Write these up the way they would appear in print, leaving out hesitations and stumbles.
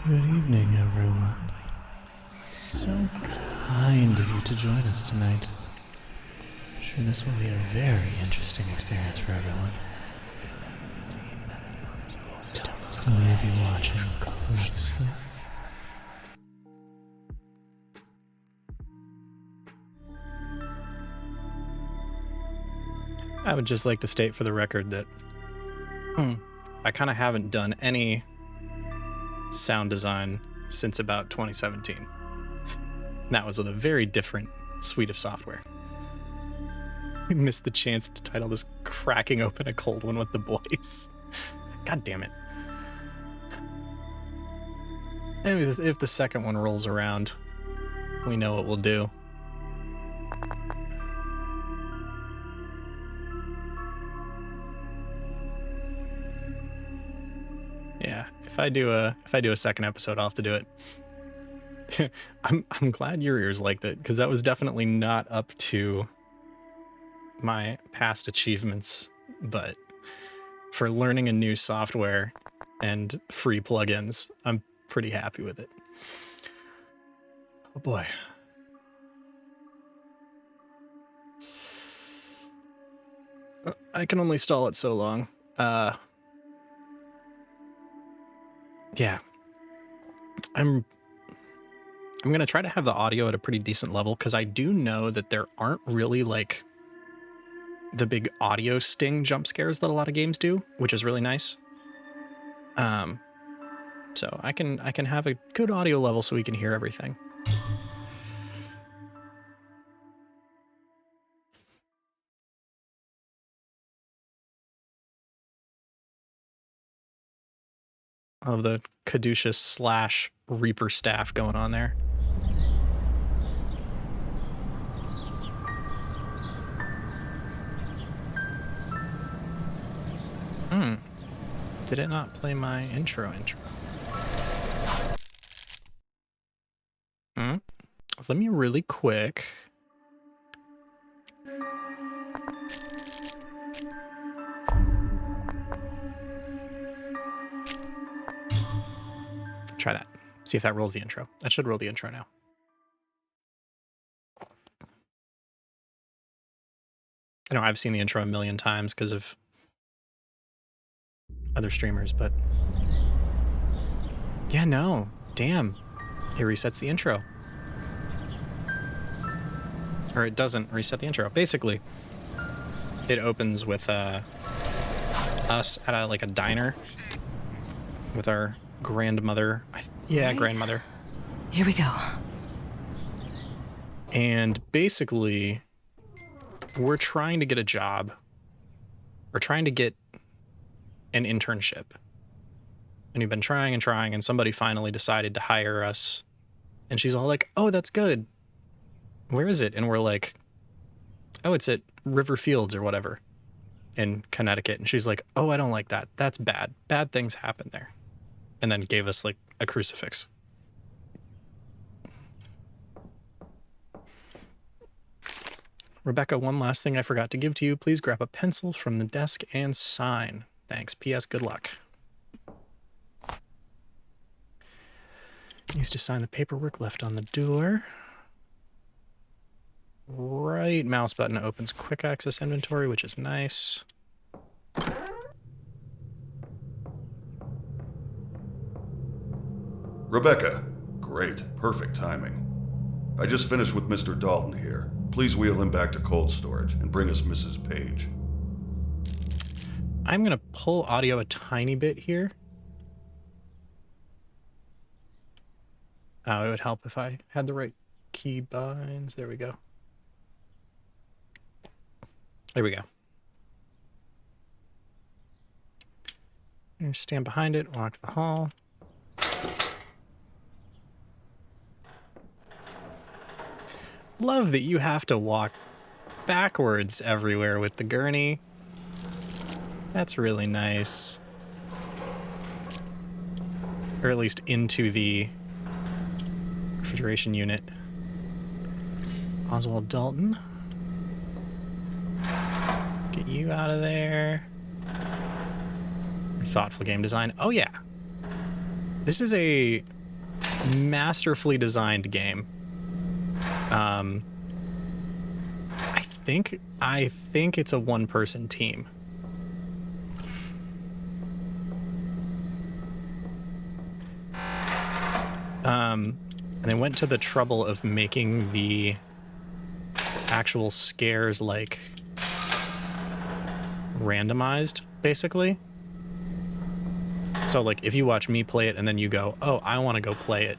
Good evening, everyone. So kind of you to join us tonight. I'm sure this will be a very interesting experience for everyone. Will you be watching closely? I would just like to state for the record that I kind of haven't done any sound design since about 2017. That was with a very different suite of software. We missed the chance to title this Cracking Open a Cold One with the Boys. God damn it. Anyways, if the second one rolls around, we know what we'll do. Yeah, if I do a second episode, I'll have to do it. I'm glad your ears liked it, because that was definitely not up to my past achievements, but for learning a new software and free plugins, I'm pretty happy with it. Oh boy. I can only stall it so long. Yeah. I'm gonna try to have the audio at a pretty decent level, because I do know that there aren't really like the big audio sting jump scares that a lot of games do, which is really nice. So I can have a good audio level so we can hear everything. Of the caduceus / Reaper staff going on there. Did it not play my intro? Let me really quick. Try that. See if that rolls the intro. That should roll the intro now. I know I've seen the intro a million times because of other streamers, but yeah, no, damn, it resets the intro. Or it doesn't reset the intro. Basically, it opens with us at a diner with our grandmother. Right. Grandmother. Here we go. And basically, we're trying to get a job. We're trying to get an internship. And we've been trying, and somebody finally decided to hire us. And she's all like, oh, that's good. Where is it? And we're like, oh, it's at River Fields or whatever in Connecticut. And she's like, oh, I don't like that. That's bad. Bad things happen there. And then gave us like a crucifix. Rebecca, one last thing I forgot to give to you. Please grab a pencil from the desk and sign. Thanks. P.S. Good luck. Needs to sign the paperwork left on the door. Right mouse button opens quick access inventory, which is nice. Rebecca, great, perfect timing. I just finished with Mr. Dalton here. Please wheel him back to cold storage and bring us Mrs. Page. I'm going to pull audio a tiny bit here. It would help if I had the right key binds. There we go. There we go. And stand behind it, walk to the hall. Love that you have to walk backwards everywhere with the gurney. That's really nice. Or at least into the refrigeration unit. Oswald Dalton. Get you out of there. Thoughtful game design. Oh yeah. This is a masterfully designed game. I think it's a one-person team. And they went to the trouble of making the actual scares like randomized, basically. So like if you watch me play it and then you go, oh, I want to go play it,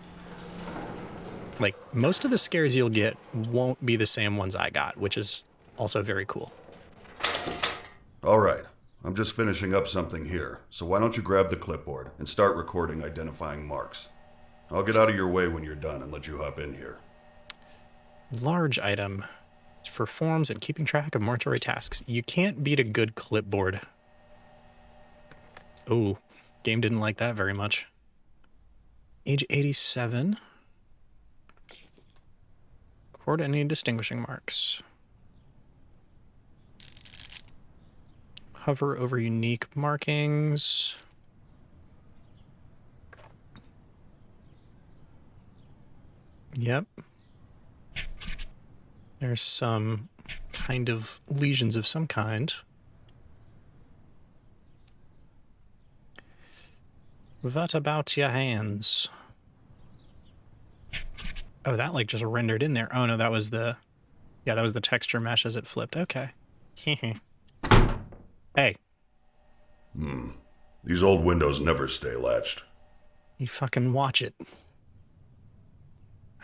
like most of the scares you'll get won't be the same ones I got, which is also very cool. All right. I'm just finishing up something here, so why don't you grab the clipboard and start recording identifying marks. I'll get out of your way when you're done and let you hop in here. Large item. It's for forms and keeping track of mortuary tasks. You can't beat a good clipboard. Oh, game didn't like that very much. Age 87. Record any distinguishing marks. Hover over unique markings. Yep. There's some kind of lesions of some kind. What about your hands? Oh, that like just rendered in there. Oh no, that was the, yeah, that was the texture mesh as it flipped. Okay. Hey. These old windows never stay latched. You fucking watch it.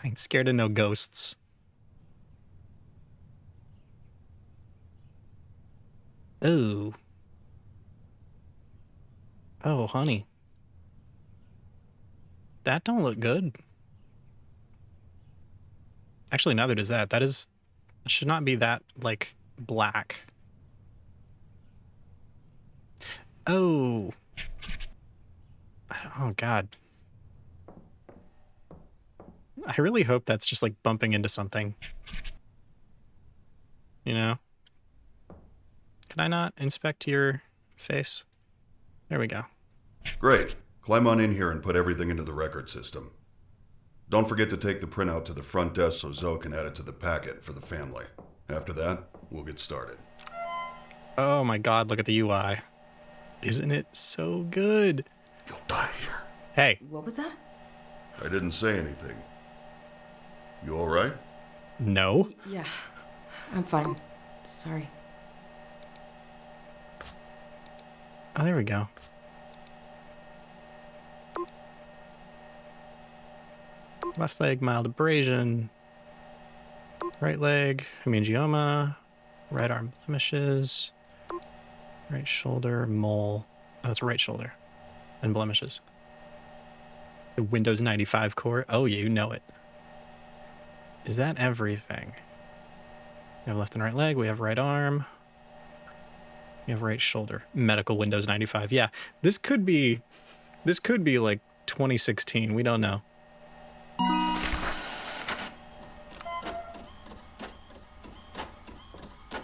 I ain't scared of no ghosts. Oh. Oh, honey. That don't look good. Actually, neither does that. That should not be that, like, black. Oh. Oh, God. I really hope that's just, like, bumping into something. You know? Can I not inspect your face? There we go. Great. Climb on in here and put everything into the record system. Don't forget to take the printout to the front desk so Zoe can add it to the packet for the family. After that, we'll get started. Oh my God, look at the UI. Isn't it so good? You'll die here. Hey. What was that? I didn't say anything. You all right? No. Yeah, I'm fine. Sorry. Oh, there we go. Left leg, mild abrasion. Right leg, hemangioma. Right arm blemishes. Right shoulder, mole. Oh, that's right shoulder. And blemishes. The Windows 95 core. Oh, yeah, you know it. Is that everything? We have left and right leg. We have right arm. We have right shoulder. Medical Windows 95. Yeah, this could be like 2016. We don't know.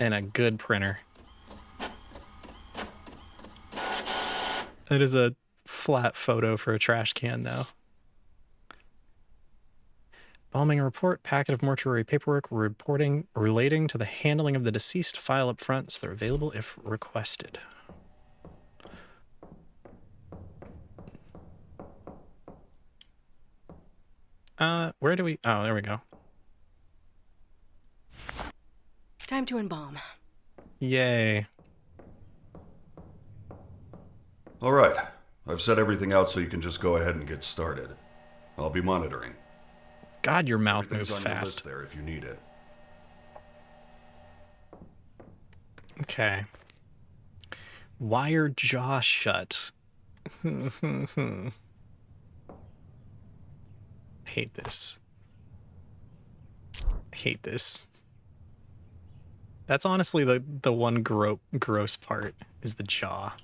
And a good printer. That is a flat photo for a trash can, though. Bombing report, packet of mortuary paperwork relating to the handling of the deceased file up front, so they're available if requested. Where do we... Oh, there we go. Time to embalm. Yay. All right. I've set everything out so you can just go ahead and get started. I'll be monitoring. God, your mouth Everything's moves on your fast. list there if you need it. Okay. Wire jaw shut. Hate this. Hate this. That's honestly the one gross part is the jaw.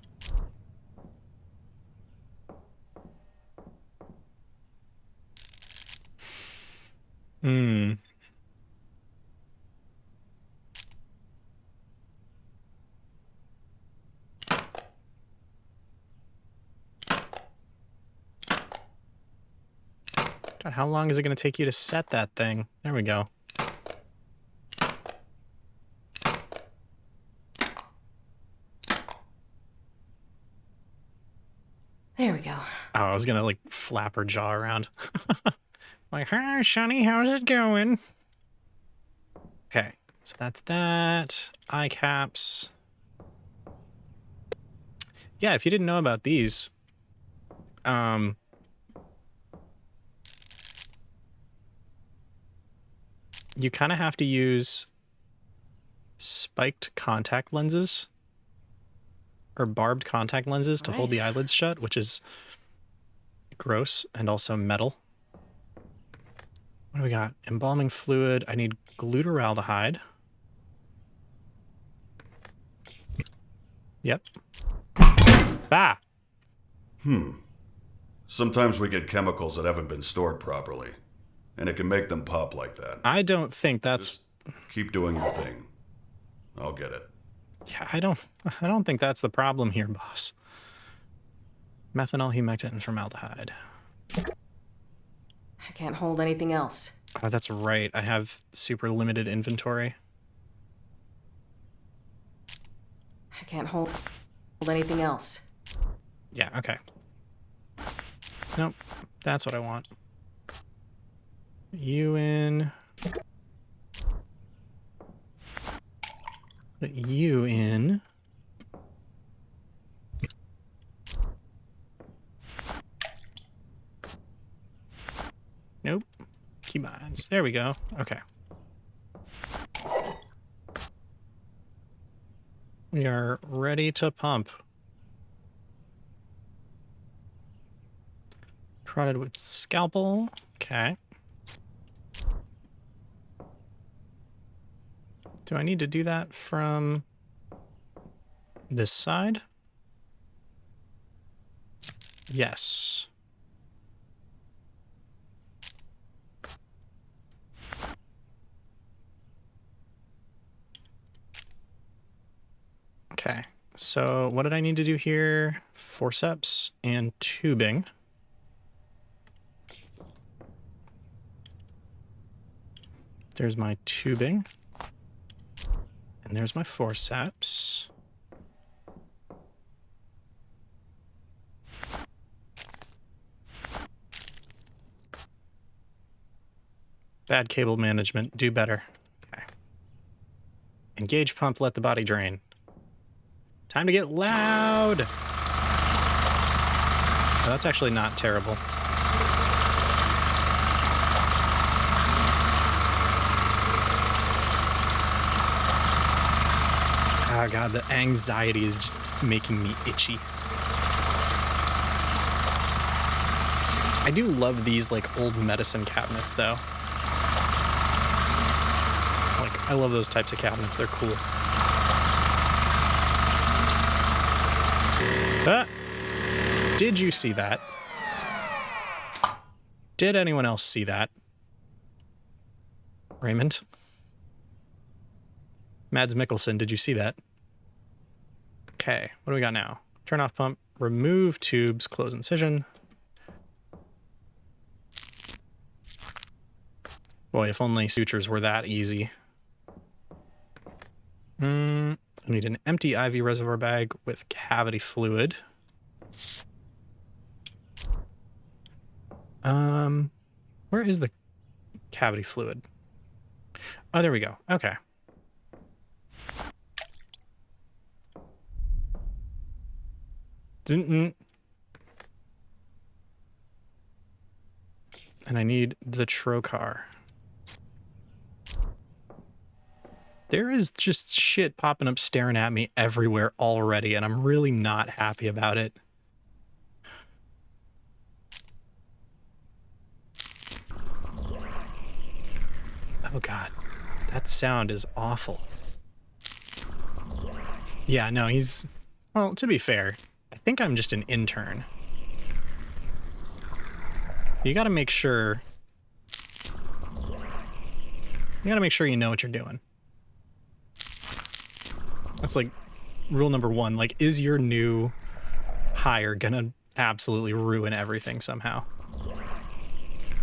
Hmm. God, how long is it going to take you to set that thing? There we go. There we go. Oh, I was going to like flap her jaw around. Like, hi, Sonny, how's it going? Okay, so that's that. Eye caps. Yeah, if you didn't know about these, you kind of have to use spiked contact lenses or barbed contact lenses to hold the eyelids shut, which is gross and also metal. What do we got? Embalming fluid. I need glutaraldehyde. Yep. Ah! Sometimes we get chemicals that haven't been stored properly, and it can make them pop like that. I don't think that's... Just keep doing your thing. I'll get it. Yeah, I don't think that's the problem here, boss. Methanol, humectant, and formaldehyde. I can't hold anything else. Oh, that's right. I have super limited inventory. I can't hold anything else. Yeah, okay. Nope, that's what I want. You in. Put you in. Nope. Keybinds. There we go. Okay. We are ready to pump. Carotid with scalpel. Okay. Do I need to do that from this side? Yes. Okay, so what did I need to do here? Forceps and tubing. There's my tubing. And there's my forceps. Bad cable management. Do better. Okay. Engage pump, let the body drain. Time to get loud! Oh, that's actually not terrible. Oh god, the anxiety is just making me itchy. I do love these like old medicine cabinets though. Like, I love those types of cabinets, they're cool. Ah! Did you see that? Did anyone else see that? Raymond? Mads Mikkelsen, did you see that? Okay, what do we got now? Turn off pump, remove tubes, close incision. Boy, if only sutures were that easy. I need an empty IV reservoir bag with cavity fluid. Where is the cavity fluid? Oh, there we go. Okay. And I need the trocar. There is just shit popping up staring at me everywhere already, and I'm really not happy about it. Oh god, that sound is awful. Yeah, no, he's... Well, to be fair, I think I'm just an intern. You gotta make sure... You gotta make sure you know what you're doing. That's like rule number one. Like, is your new hire gonna absolutely ruin everything somehow?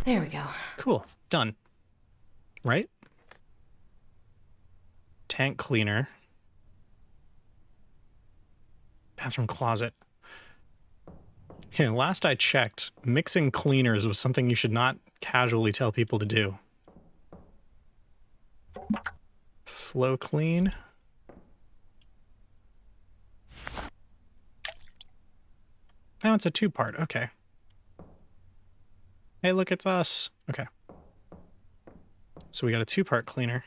There we go. Cool. Done. Right? Tank cleaner. Bathroom closet. Yeah, last I checked, mixing cleaners was something you should not casually tell people to do. Flow clean. Oh, it's a two-part. Okay. Hey, look, it's us. Okay. So we got a two-part cleaner.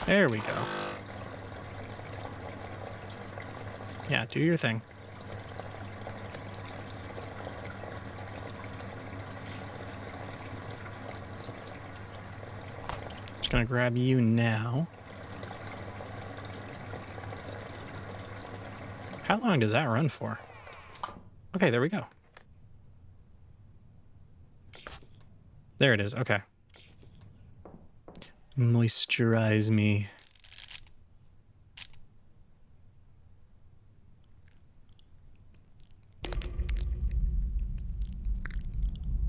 There we go. Yeah, do your thing. Just gonna grab you now. How long does that run for? Okay, there we go. There it is, okay. Moisturize me.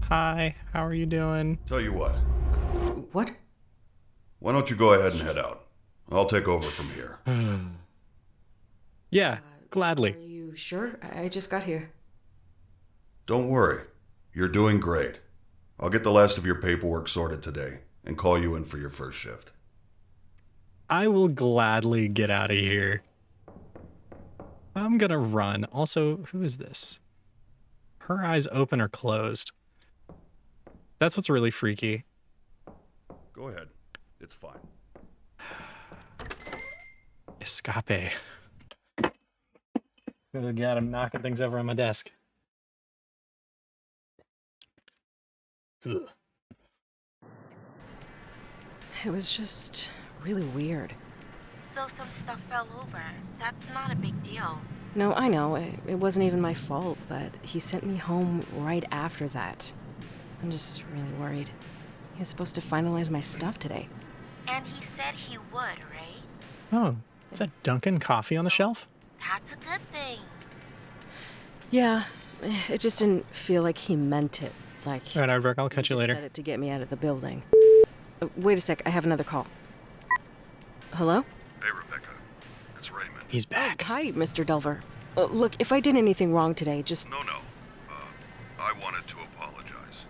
Hi, how are you doing? Tell you what, What? why don't you go ahead and head out? I'll take over from here. Yeah, gladly. Are you sure? I just got here. Don't worry. You're doing great. I'll get the last of your paperwork sorted today and call you in for your first shift. I will gladly get out of here. I'm gonna run. Also, who is this? Her eyes open or closed. That's what's really freaky. Go ahead. It's fine. Escape. Oh god, I'm knocking things over on my desk. Ugh. It was just really weird. So some stuff fell over. That's not a big deal. No, I know. It wasn't even my fault, but he sent me home right after that. I'm just really worried. He was supposed to finalize my stuff today. And he said he would, right? Oh, is that Dunkin' coffee on the shelf? That's a good thing. Yeah, it just didn't feel like he meant it. Like, All right, Aardvark, I'll he catch you just later. said it to get me out of the building. Wait a sec, I have another call. Hello? Hey, Rebecca. It's Raymond. He's back. Hi, Mr. Delver. Look, if I did anything wrong today, just... No. I wanted to apologize.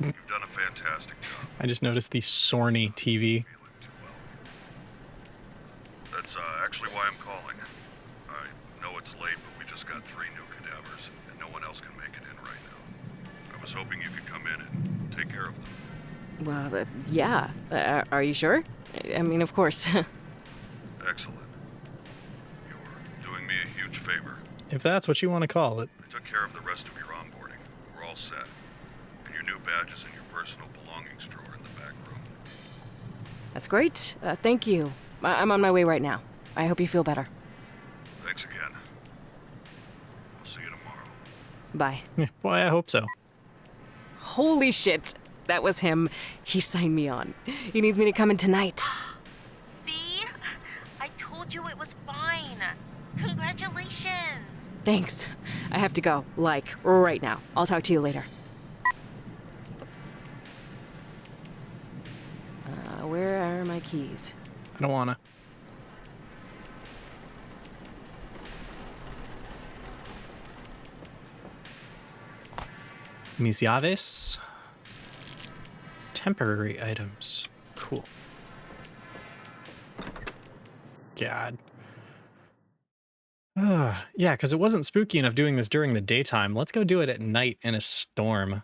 You've done a fantastic job. I just noticed the Sorny TV. Feeling too well. That's actually why I'm calling. I know it's late, but we just got 3 new cadavers, and no one else can make it in right now. I was hoping you could come in and take care of them. Well, yeah. Are you sure? I mean, of course. Excellent. You're doing me a huge favor. If that's what you want to call it. I took care of the rest of your onboarding. We're all set. And your new badge is in your personal belongings drawer in the back room. That's great. Thank you. I'm on my way right now. I hope you feel better. Thanks again. I'll see you tomorrow. Bye. Yeah, boy, I hope so. Holy shit. That was him. He signed me on. He needs me to come in tonight. See? I told you it was fine. Congratulations. Thanks. I have to go. Like, right now. I'll talk to you later. Where are my keys? I don't wanna. Mis llaves. Temporary items. Cool. God. Yeah, because it wasn't spooky enough doing this during the daytime. Let's go do it at night in a storm.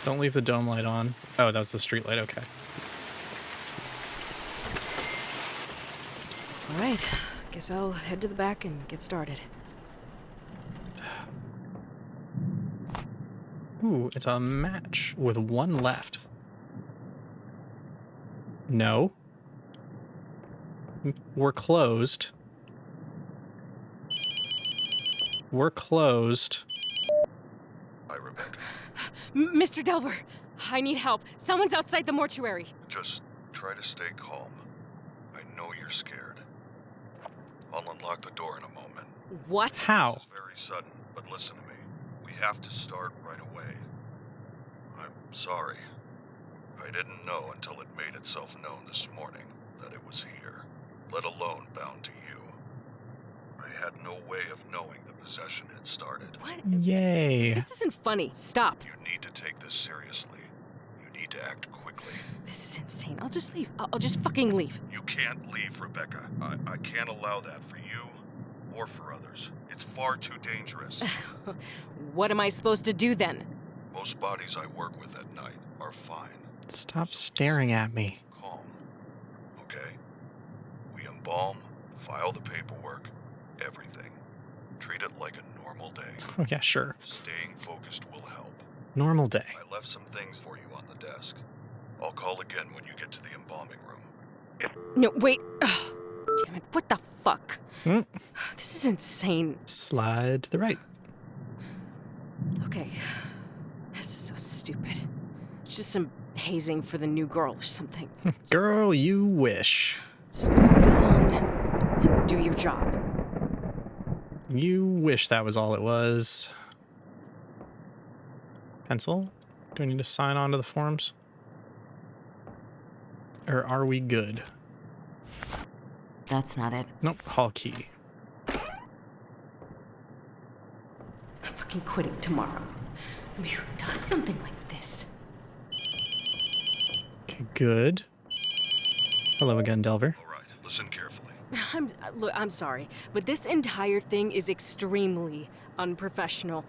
Don't leave the dome light on. Oh, that was the street light. Okay. All right. Guess I'll head to the back and get started. Ooh, it's a match with 1 left. No. We're closed. We're closed. Hi, Rebecca. Mr. Delver, I need help. Someone's outside the mortuary. Just try to stay calm. I know you're scared. I'll unlock the door in a moment. What? How? This is very sudden, but listen to me. We have to start right away. I'm sorry. I didn't know until it made itself known this morning that it was here, let alone bound to you. I had no way of knowing the possession had started. What? Yay. This isn't funny. Stop. You need to take this seriously. You need to act quickly. This is insane. I'll just leave. I'll just fucking leave. You can't leave, Rebecca. I can't allow that for you or for others. It's far too dangerous. What am I supposed to do then? Most bodies I work with at night are fine. Stop staring at me. Calm. Okay? We embalm, file the paperwork, everything. Treat it like a normal day. Oh, yeah, sure. Staying focused will help. Normal day. I left some things for you on the desk. I'll call again when you get to the embalming room. No, wait. Ugh. Damn it. What the fuck? Hmm. This is insane. Slide to the right. Okay. This is so stupid. It's just some hazing for the new girl or something. Girl, you wish. Just go along and do your job. You wish that was all it was. Pencil? Do I need to sign on to the forms? Or are we good? That's not it. Nope, hall key. I'm fucking quitting tomorrow. I mean, who does something like this? Okay, good. Hello again, Delver. All right, listen carefully. Look, I'm sorry, but this entire thing is extremely unprofessional.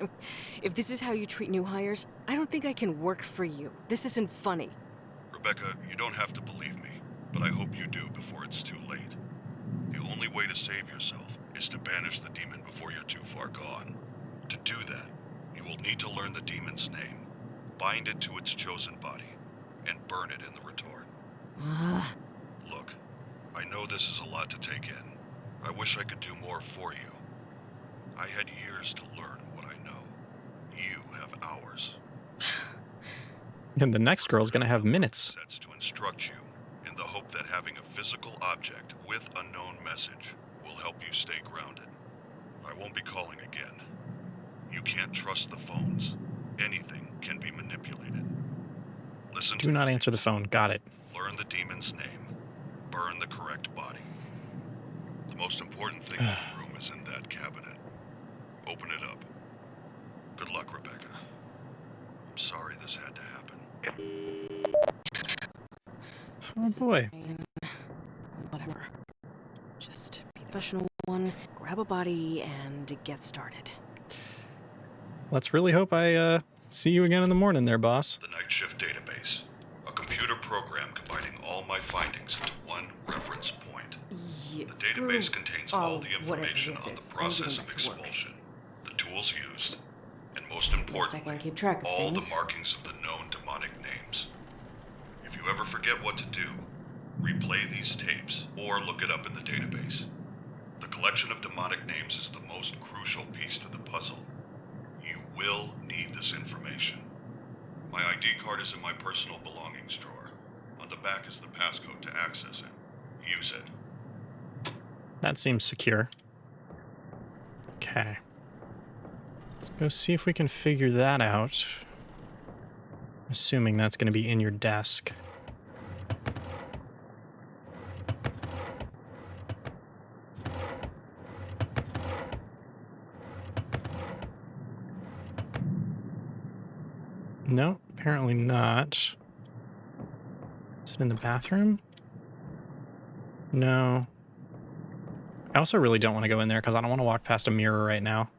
If this is how you treat new hires, I don't think I can work for you. This isn't funny. Rebecca, you don't have to believe me, but I hope you do before it's too late. The only way to save yourself is to banish the demon before you're too far gone. To do that, you will need to learn the demon's name, bind it to its chosen body, and burn it in the retort. Look, I know this is a lot to take in. I wish I could do more for you. I had years to learn what I know. You have hours. And the next girl's gonna have minutes. Sets to instruct you in the hope that having a physical object with a known message will help you stay grounded. I won't be calling again. You can't trust the phones. Anything can be manipulated. Listen Do not answer the phone. Got it. Learn the demon's name. Burn the correct body. The most important thing in the room is in that cabinet. Open it up. Good luck, Rebecca. I'm sorry this had to happen. Oh boy. Whatever. Just be the professional one, grab a body, and get started. Let's really hope I see you again in the morning there, boss. The night shift database. A computer program combining all my findings into one reference point. Yes. The database contains all the information on the process of expulsion, the tools used, and most I importantly, can keep track of all things. the markings of the known demonic names. If you ever forget what to do, replay these tapes or look it up in the database. The collection of demonic names is the most crucial piece to the puzzle. You will need this information. My ID card is in my personal belongings drawer. On the back is the passcode to access it. Use it. That seems secure. Okay. Let's go see if we can figure that out. Assuming that's going to be in your desk. No, apparently not. Is it in the bathroom? No. I also really don't want to go in there because I don't want to walk past a mirror right now.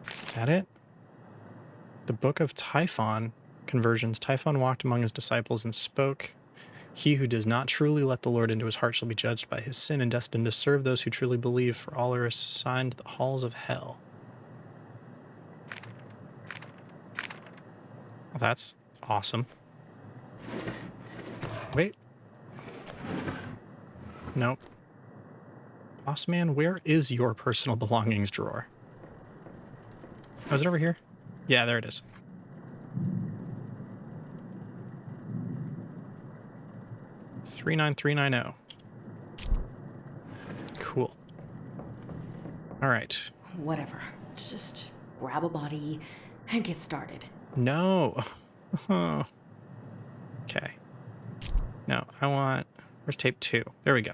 Is that it? The Book of Typhon conversions. Typhon walked among his disciples and spoke. He who does not truly let the Lord into his heart shall be judged by his sin and destined to serve those who truly believe, for all are assigned to the halls of hell. Well, that's awesome. Wait. Nope. Boss man, where is your personal belongings drawer? Oh, is it over here? Yeah, there it is. $39390. Cool. All right. Whatever. Just grab a body and get started. No. Okay. No, I want... Where's tape 2? There we go.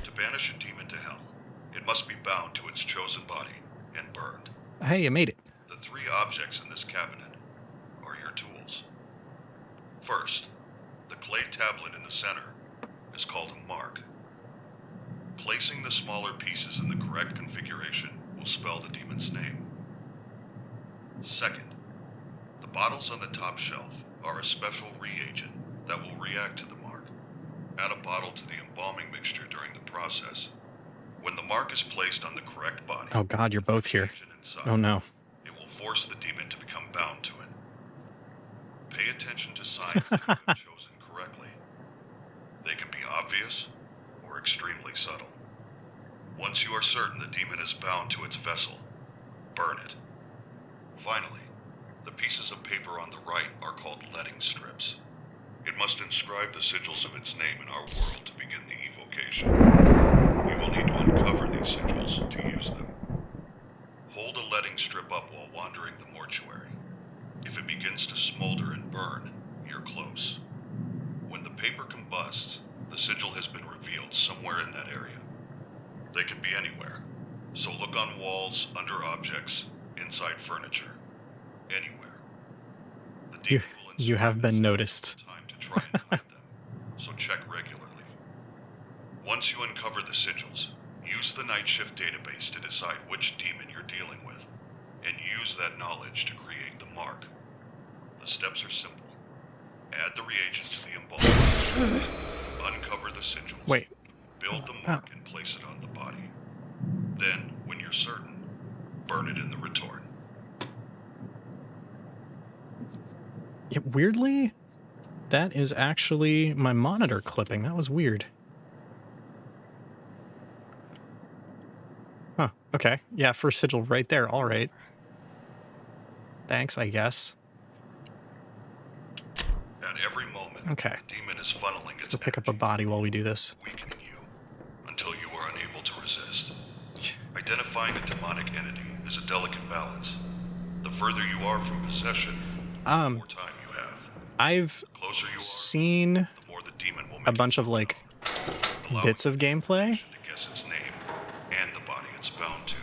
To banish a demon to hell, it must be bound to its chosen body and burned. Hey, you made it. The 3 objects in this cabinet are your tools. First, the clay tablet in the center is called a mark. Placing the smaller pieces in the correct configuration will spell the demon's name. Second, the bottles on the top shelf are a special reagent that will react to the mark. Add a bottle to the embalming mixture during the process. When the mark is placed on the correct body... Oh god, you're both here. Oh no. It will force the demon to become bound to it. Pay attention to signs that you have chosen correctly. They can be obvious or extremely subtle. Once you are certain the demon is bound to its vessel, burn it. Finally, the pieces of paper on the right are called letting strips. It must inscribe the sigils of its name in our world to begin the evocation. You will need to uncover these sigils to use them. Hold a letting strip up while wandering the mortuary. If it begins to smolder and burn, you're close. When the paper combusts, the sigil has been revealed somewhere in that area. They can be anywhere, so look on walls, under objects, inside furniture, anywhere. The demon will You have been noticed. time to try and hide them, so check regularly. Once you uncover the sigils, use the night shift database to decide which demon you're dealing with, and use that knowledge to create the mark. The steps are simple. Add the reagent to the embalming. Uncover the sigils. Wait. Build the mark and place it on the body. Then, when you're certain, burn it in the retort. Yeah, weirdly, that is actually my monitor clipping. That was weird. Huh, okay. Yeah, first sigil right there. All right. Thanks, I guess. At every moment, Okay. the demon is funneling its Let's go pick up a energy, body while we do this. weakening you, until you are unable to resist. Identifying a demonic entity is a delicate balance. The further you are from possession, the more time you have. I've The closer you are, seen the more the demon will make a bunch of like allowing bits of gameplay, to guess its name and the body it's bound to.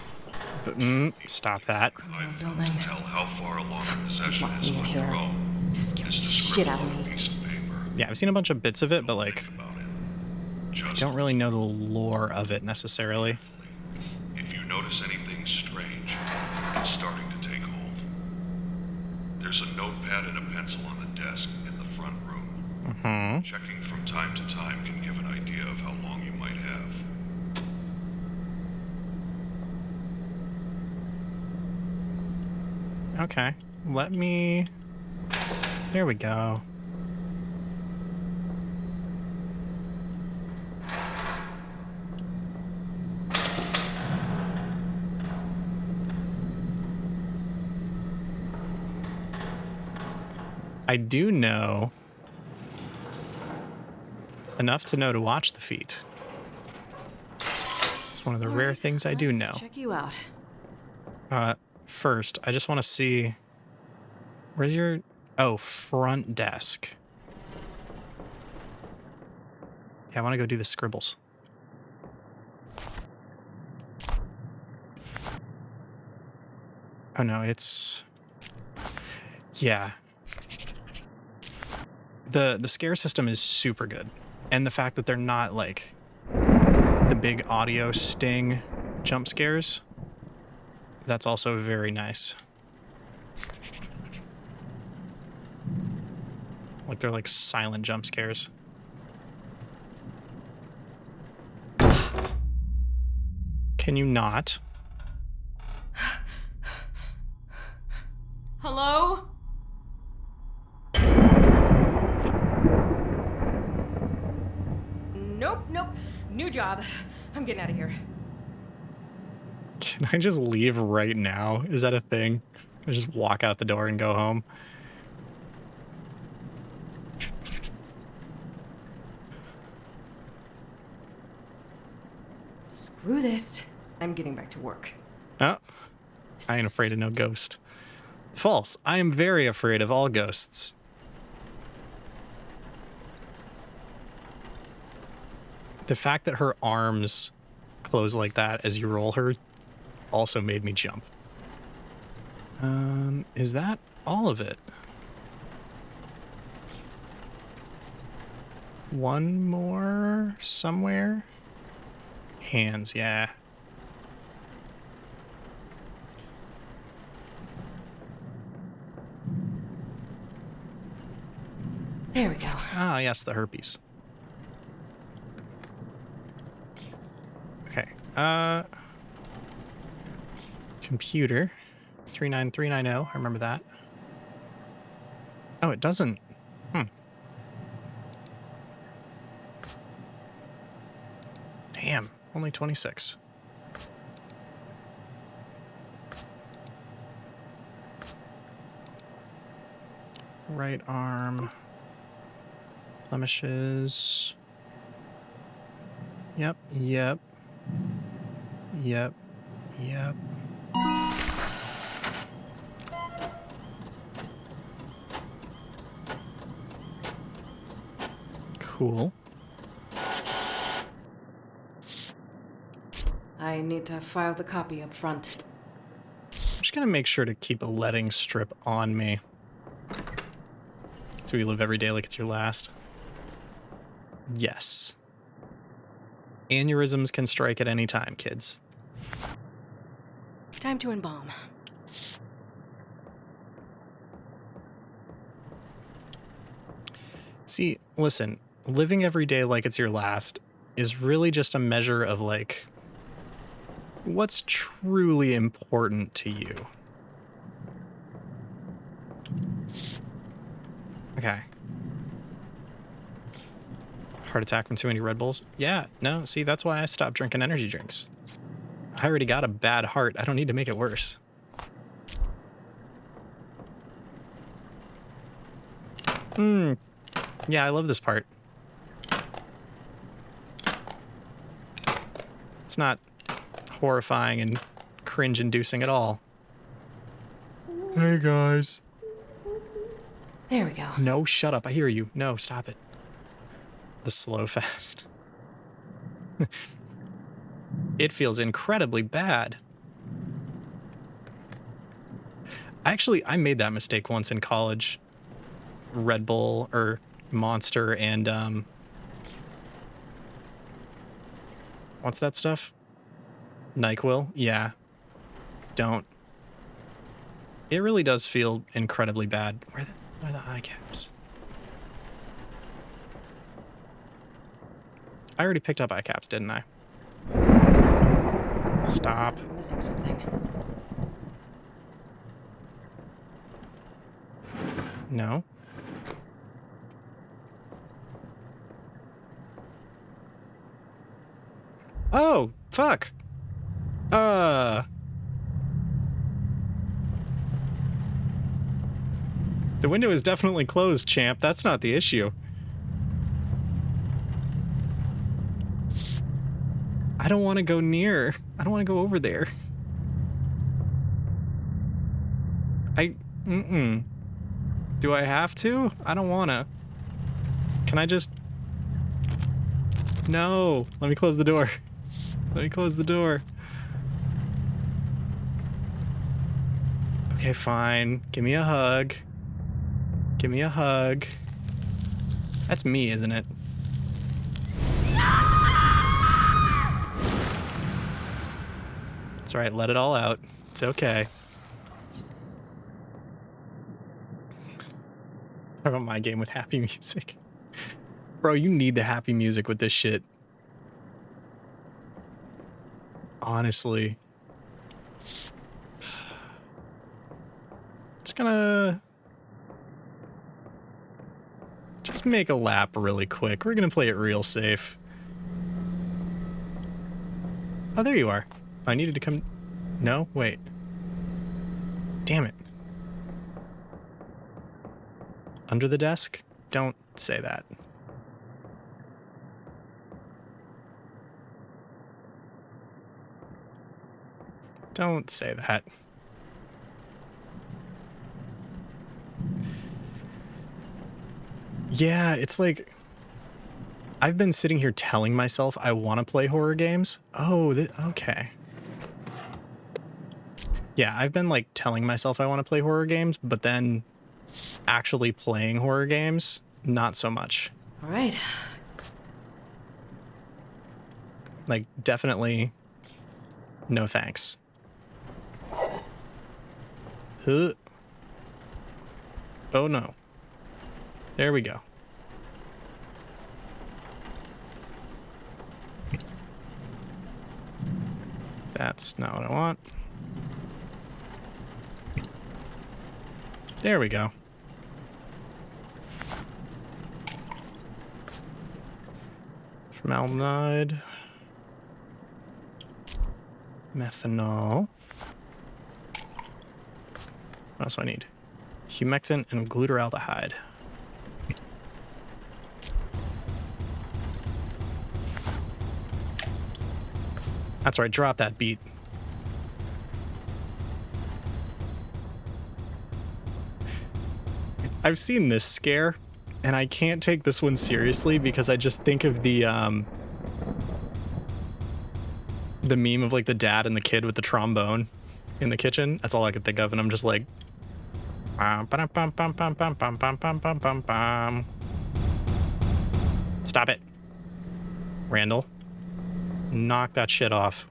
but stop that. I've Don't found to mind. tell how far along the possession Lock is me in on here. your own Scare is the to shit scribble out of on a me. piece of paper. Yeah, I've seen a bunch of bits of it, but like Think about it. Just don't really know the lore of it necessarily. If you notice anything strange, it's starting to take hold. There's a notepad and a pencil on the desk in the front room. Checking from time to time can give an idea of how long you might have. Okay, let me... There we go. I do know enough to know to watch the feet. It's one of the rare things I do Let's know. Check you out. First, I just want to see... Where's your... Oh, front desk. Yeah, I want to go do the scribbles. Oh no, it's... Yeah. The scare system is super good. And the fact that they're not like the big audio sting jump scares, that's also very nice. Like they're like silent jump scares. Can you not? Hello? Nope. New job. I'm getting out of here. Can I just leave right now? Is that a thing? I just walk out the door and go home? Screw this. I'm getting back to work. Oh, I ain't afraid of no ghost. False. I am very afraid of all ghosts. The fact that her arms close like that as you roll her also made me jump. Is that all of it? One more somewhere? Hands, yeah. There we go. Ah, yes, the herpes. Okay. Computer. 39390. I remember that. Oh, it doesn't. Damn, only 26. Right arm. Blemishes. Yep. Cool. I need to file the copy up front. I'm just gonna make sure to keep a letting strip on me. So you live every day like it's your last. Yes. Aneurysms can strike at any time, kids. Time to embalm. See, listen, living every day like it's your last is really just a measure of, like, what's truly important to you. Okay. Heart attack from too many Red Bulls? Yeah, no, see, that's why I stopped drinking energy drinks. I already got a bad heart. I don't need to make it worse. Yeah, I love this part. It's not horrifying and cringe-inducing at all. Hey, guys. There we go. No, shut up. I hear you. No, stop it. The slow fast. It feels incredibly bad. Actually, I made that mistake once in college. Red Bull or Monster and what's that stuff? NyQuil? Yeah. Don't. It really does feel incredibly bad. Where are the eye caps? I already picked up eye caps, didn't I? Stop. I'm missing something. No. Oh, fuck. The window is definitely closed, champ. That's not the issue. I don't want to go near. I don't want to go over there. Do I have to? I don't want to. Can I just... No. Let me close the door. Let me close the door. Okay, fine. Give me a hug. Give me a hug. That's me, isn't it? That's right, let it all out. It's okay. How about my game with happy music? Bro, you need the happy music with this shit. Honestly. Just gonna... just make a lap really quick. We're gonna play it real safe. Oh, there you are. I needed to come... No? Wait. Damn it. Under the desk? Don't say that. Don't say that. Yeah, it's like... I've been sitting here telling myself I want to play horror games. Oh, okay. Yeah, I've been like telling myself I want to play horror games, but then actually playing horror games, not so much. All right. Like, definitely no thanks. Huh. Oh no. There we go. That's not what I want. There we go. Formaldehyde. Methanol. What else do I need? Humectant and glutaraldehyde. That's right, drop that beat. I've seen this scare, and I can't take this one seriously because I just think of the meme of like the dad and the kid with the trombone in the kitchen. That's all I could think of, and I'm just like, stop it, Randall. Knock that shit off.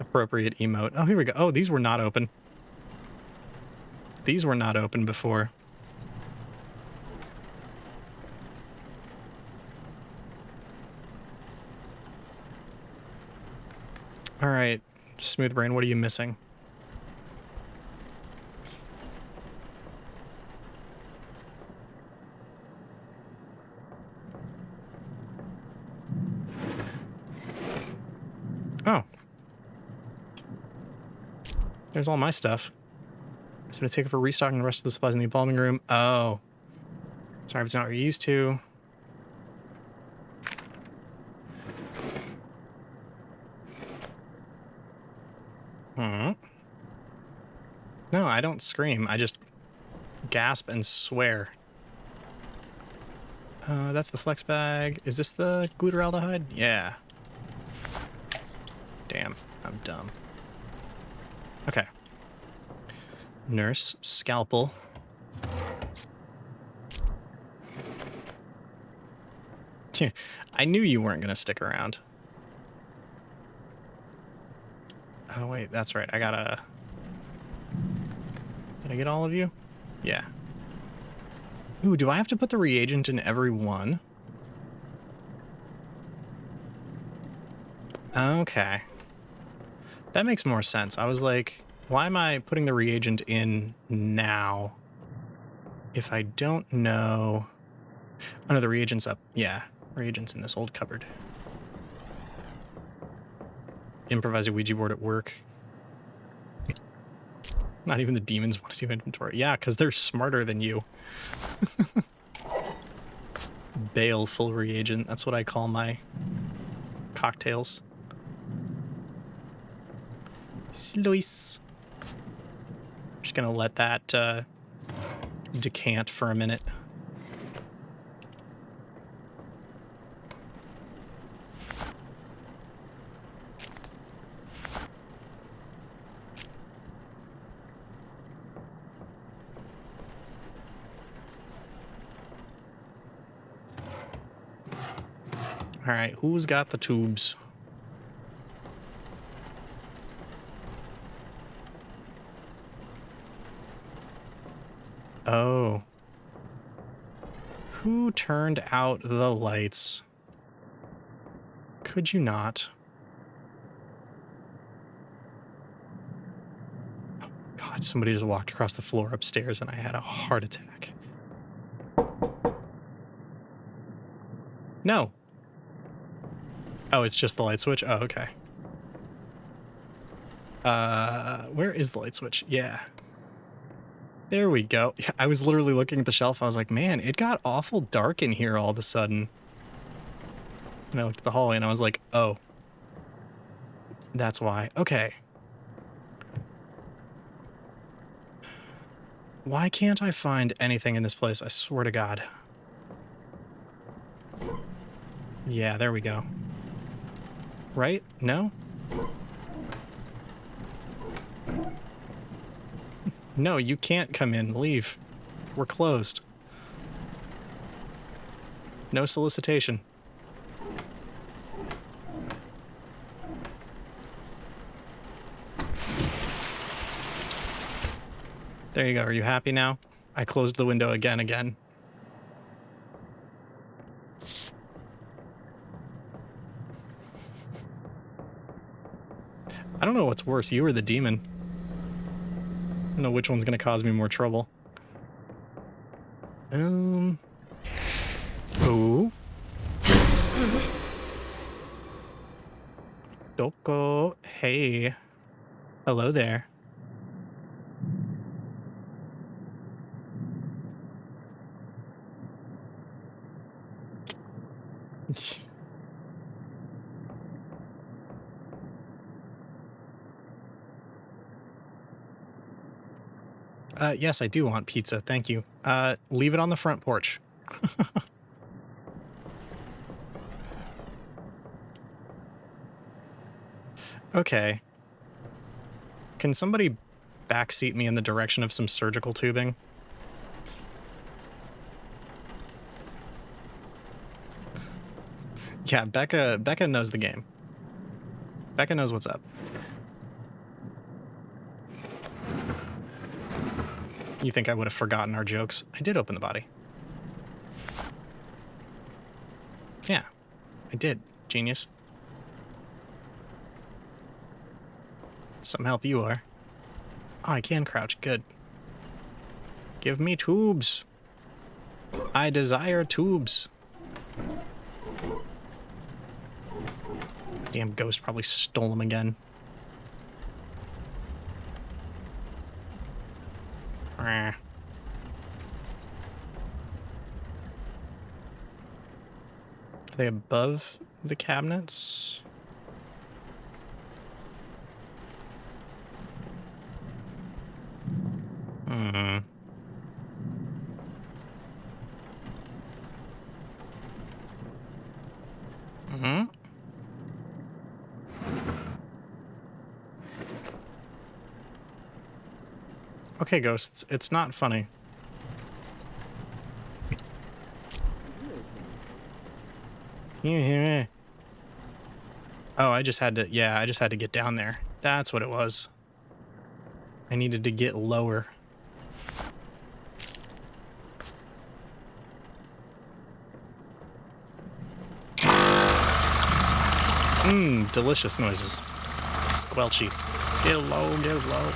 Appropriate emote. Oh, here we go. Oh, these were not open. These were not open before. All right, Smooth Brain, what are you missing? Oh. There's all my stuff. It's going to take it for restocking the rest of the supplies in the embalming room. Oh. Sorry if it's not what you're used to. No, I don't scream. I just gasp and swear. That's the flex bag. Is this the glutaraldehyde? Yeah. Damn, I'm dumb. Okay. Nurse, scalpel. I knew you weren't going to stick around. Oh, wait, that's right. I gotta... Did I get all of you? Yeah. Ooh, do I have to put the reagent in every one? Okay. That makes more sense. I was like, why am I putting the reagent in now if I don't know... Oh, no, the reagent's up. Yeah, reagent's in this old cupboard. Improvise a Ouija board at work. Not even the demons want to do inventory. Yeah, because they're smarter than you. Baleful reagent. That's what I call my cocktails. Sluice. Just gonna let that decant for a minute. All right, who's got the tubes? Oh. Who turned out the lights? Could you not? Oh, God, somebody just walked across the floor upstairs and I had a heart attack. No. Oh, it's just the light switch? Oh, okay. Where is the light switch? Yeah. There we go. Yeah, I was literally looking at the shelf. I was like, man, it got awful dark in here all of a sudden. And I looked at the hallway and I was like, oh. That's why. Okay. Why can't I find anything in this place? I swear to God. Yeah, there we go. Right? No? No, you can't come in. Leave. We're closed. No solicitation. There you go. Are you happy now? I closed the window again. I don't know what's worse, you or the demon. I don't know which one's gonna cause me more trouble. Oh. Doko. Hey. Hello there. Yes, I do want pizza. Thank you. Leave it on the front porch. Okay. Can somebody backseat me in the direction of some surgical tubing? Yeah, Becca knows the game. Becca knows what's up. You think I would have forgotten our jokes? I did open the body. Yeah, I did. Genius. Some help you are. Oh, I can crouch. Good. Give me tubes. I desire tubes. Damn ghost probably stole them again. Are they above the cabinets? Hmm. Mm-hmm. Okay, ghosts, it's not funny. Can you hear me? Oh, I just had to get down there. That's what it was. I needed to get lower. Mmm, delicious noises. Squelchy. Get low, get low.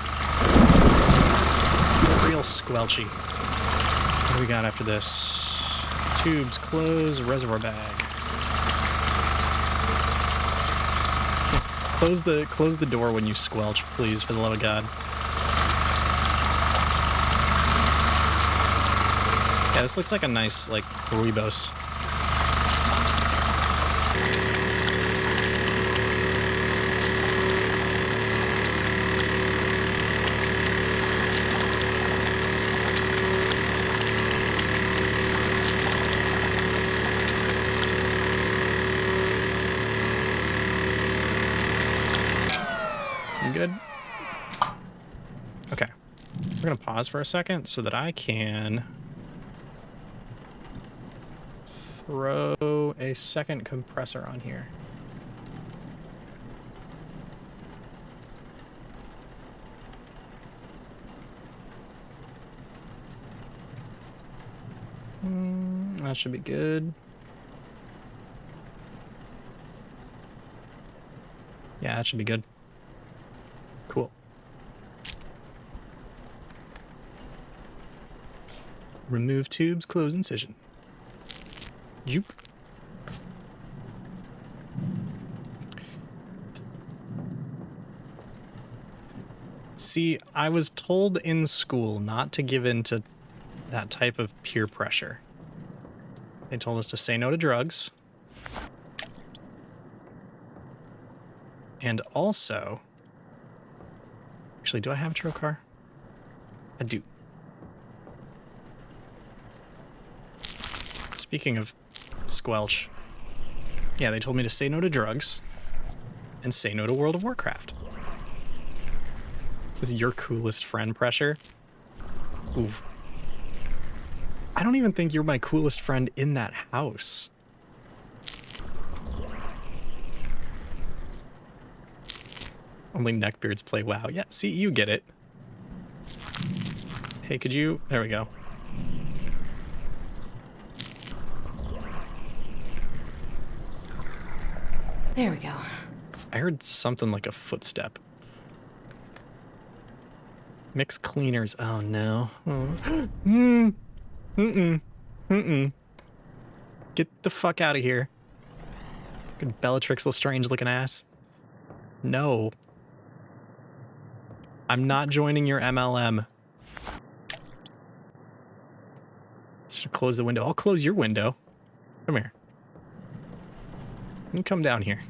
Real squelchy. What do we got after this? Tubes, close, reservoir bag. Close the door when you squelch, please, for the love of God. Yeah, this looks like a nice, like, rooibos. Good. Okay. We're gonna pause for a second so that I can throw a second compressor on here. That should be good. Yeah, that should be good. Cool. Remove tubes, close incision. Joop. See, I was told in school not to give in to that type of peer pressure. They told us to say no to drugs. And also... Actually, do I have a trail car? I do. Speaking of squelch, yeah, they told me to say no to drugs and say no to World of Warcraft. This is your coolest friend pressure. Ooh. I don't even think you're my coolest friend in that house. Only neckbeards play WoW. Yeah, see, you get it. Hey, could you... There we go. There we go. I heard something like a footstep. Mix cleaners. Oh, no. Oh. Get the fuck out of here. Fucking Bellatrix Lestrange looking ass. No. I'm not joining your MLM. Should close the window. I'll close your window. Come here. You come down here.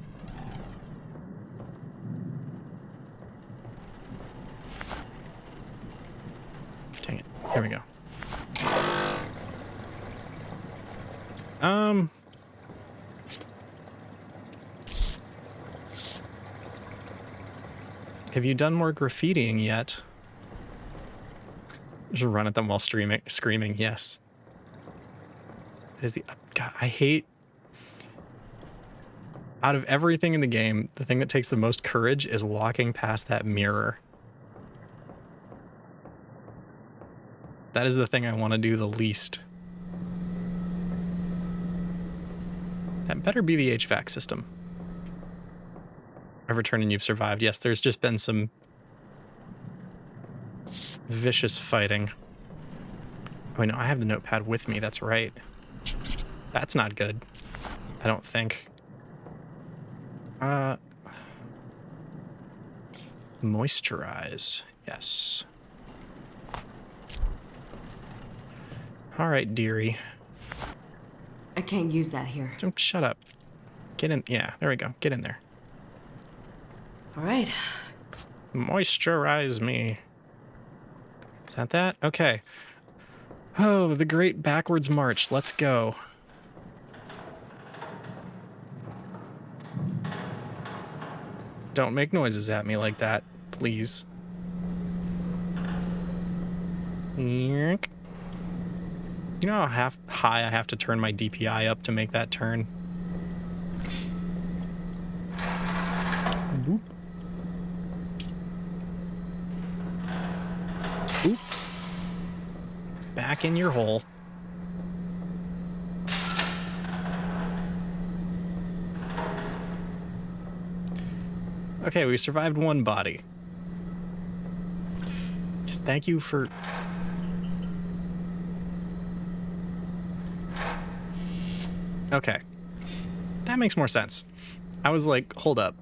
Dang it. There we go. Have you done more graffitiing yet? Just run at them while screaming, yes. That is the... God, I hate... Out of everything in the game, the thing that takes the most courage is walking past that mirror. That is the thing I want to do the least. That better be the HVAC system. I've returned and you've survived. Yes, there's just been some vicious fighting. Oh, no, I have the notepad with me. That's right. That's not good. I don't think. Moisturize. Yes. All right, dearie. I can't use that here. Don't shut up. Get in. Yeah, there we go. Get in there. All right. Moisturize me. Is that that? Okay. Oh, the great backwards march. Let's go. Don't make noises at me like that, please. You know how high I have to turn my DPI up to make that turn? Boop. Boop. Back in your hole. Okay, we survived one body. Just thank you for... Okay. That makes more sense. I was like, hold up.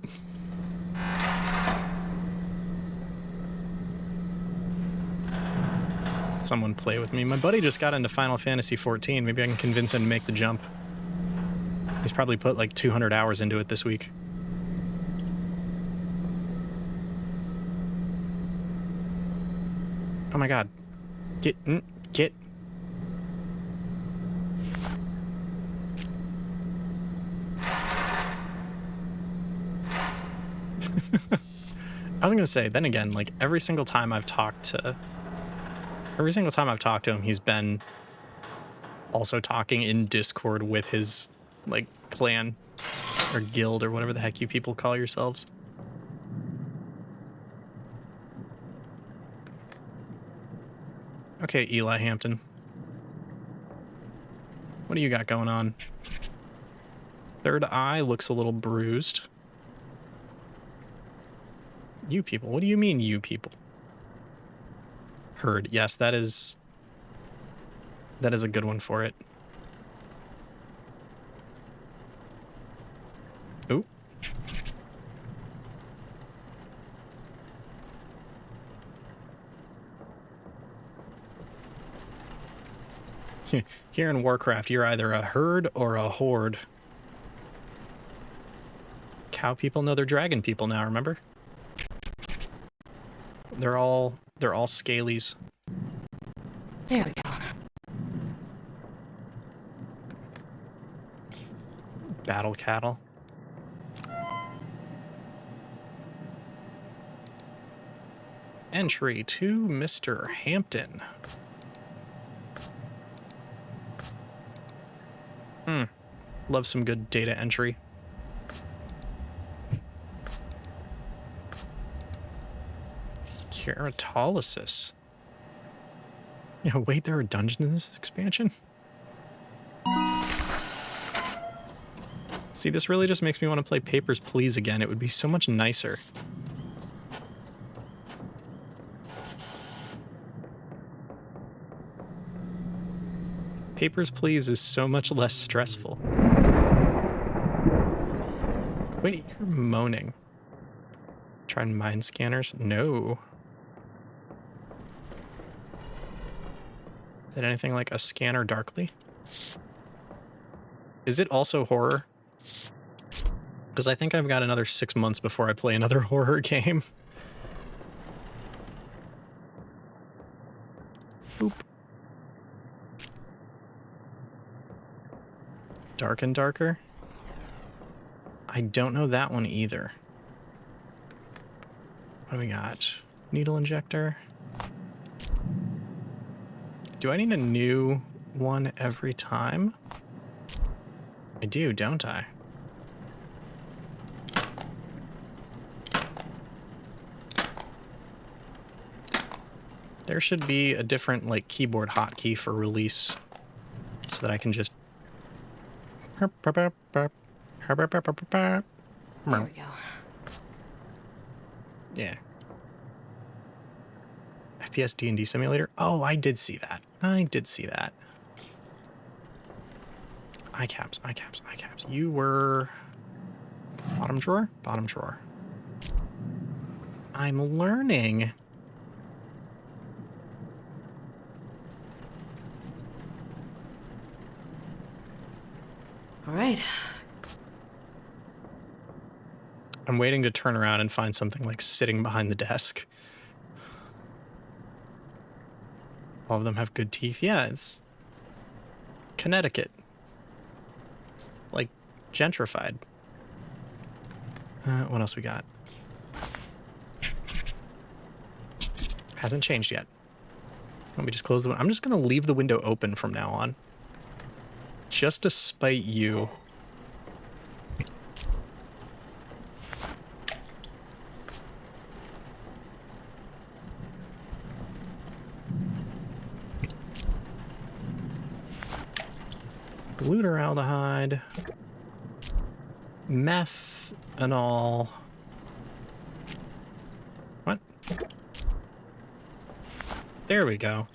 Someone play with me. My buddy just got into Final Fantasy 14. Maybe I can convince him to make the jump. He's probably put like 200 hours into it this week. Oh my god. Get. I was gonna say, then again, like every single time I've talked to him, he's been also talking in Discord with his like clan or guild or whatever the heck you people call yourselves. Okay, Eli Hampton. What do you got going on? Third eye looks a little bruised. You people. What do you mean, you people? Heard. Yes, that is a good one for it. Ooh. Here in Warcraft, you're either a herd or a horde. Cow people know they're dragon people now, remember? They're all scalies. There we go. Battle cattle. Entry to Mr. Hampton. Love some good data entry. Keratolysis. Yeah, wait, there are dungeons in this expansion? See, this really just makes me want to play Papers, Please again. It would be so much nicer. Papers, Please is so much less stressful. Wait, you're moaning. Trying mind scanners? No. Is it anything like a scanner darkly? Is it also horror? Because I think I've got another 6 months before I play another horror game. Boop. Dark and Darker? I don't know that one either. What do we got? Needle injector. Do I need a new one every time? I do, don't I? There should be a different, like, keyboard hotkey for release so that I can just... There we go. Yeah. FPS D&D simulator? Oh, I did see that. I did see that. iCaps. You were... Bottom drawer? Bottom drawer. I'm learning. All right. I'm waiting to turn around and find something like sitting behind the desk. All of them have good teeth. Yeah, it's Connecticut. It's like gentrified. What else we got? Hasn't changed yet. Let me just close the window. I'm just going to leave the window open from now on. Just to spite you. Glutaraldehyde, methanol. What? There we go.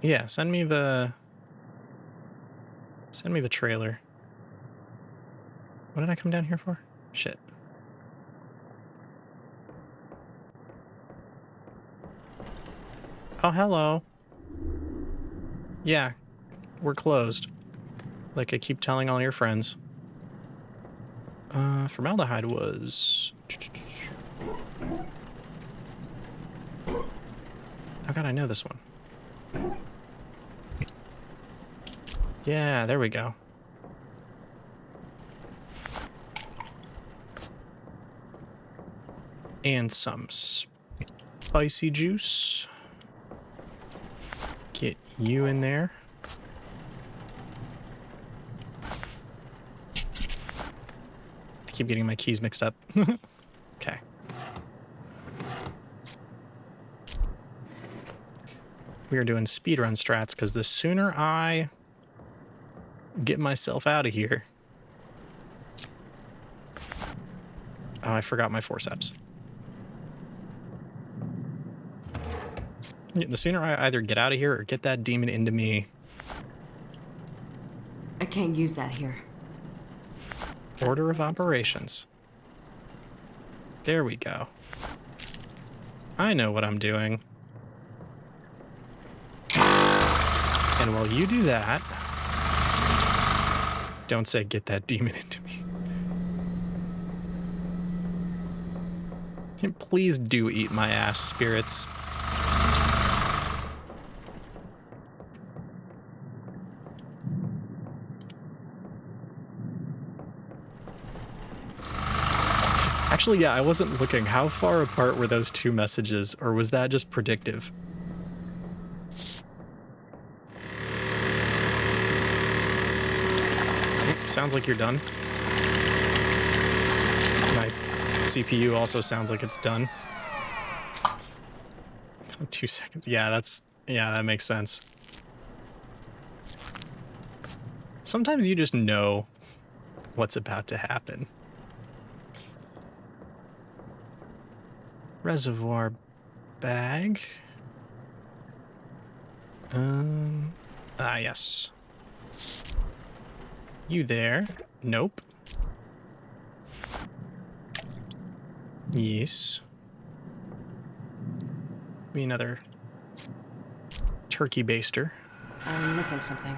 Yeah, send me the trailer. What did I come down here for? Shit. Oh, hello. Yeah, we're closed. Like I keep telling all your friends. Formaldehyde was... Oh god, I know this one. Yeah, there we go. And some spicy juice. Get you in there. I keep getting my keys mixed up. Okay. We are doing speedrun strats because the sooner I get myself out of here... Oh, I forgot my forceps. The sooner I either get out of here or get that demon into me. I can't use that here. Order of operations. There we go. I know what I'm doing. And while you do that, don't say get that demon into me. And please do eat my ass, spirits. Actually, yeah, I wasn't looking. How far apart were those two messages, or was that just predictive? Sounds like you're done. My CPU also sounds like it's done. 2 seconds. Yeah, that makes sense. Sometimes you just know what's about to happen. Reservoir bag. Yes. You there? Nope. Yes. Be another turkey baster. I'm missing something.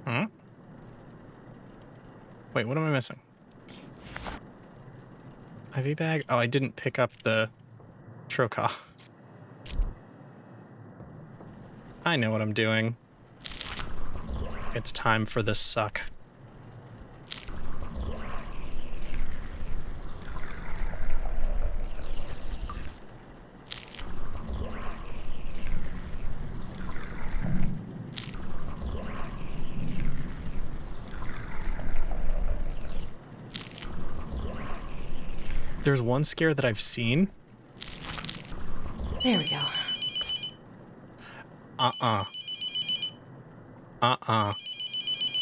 Huh? Wait, what am I missing? IV bag? Oh, I didn't pick up the trocar. I know what I'm doing. It's time for the suck. There's one scare that I've seen. There we go.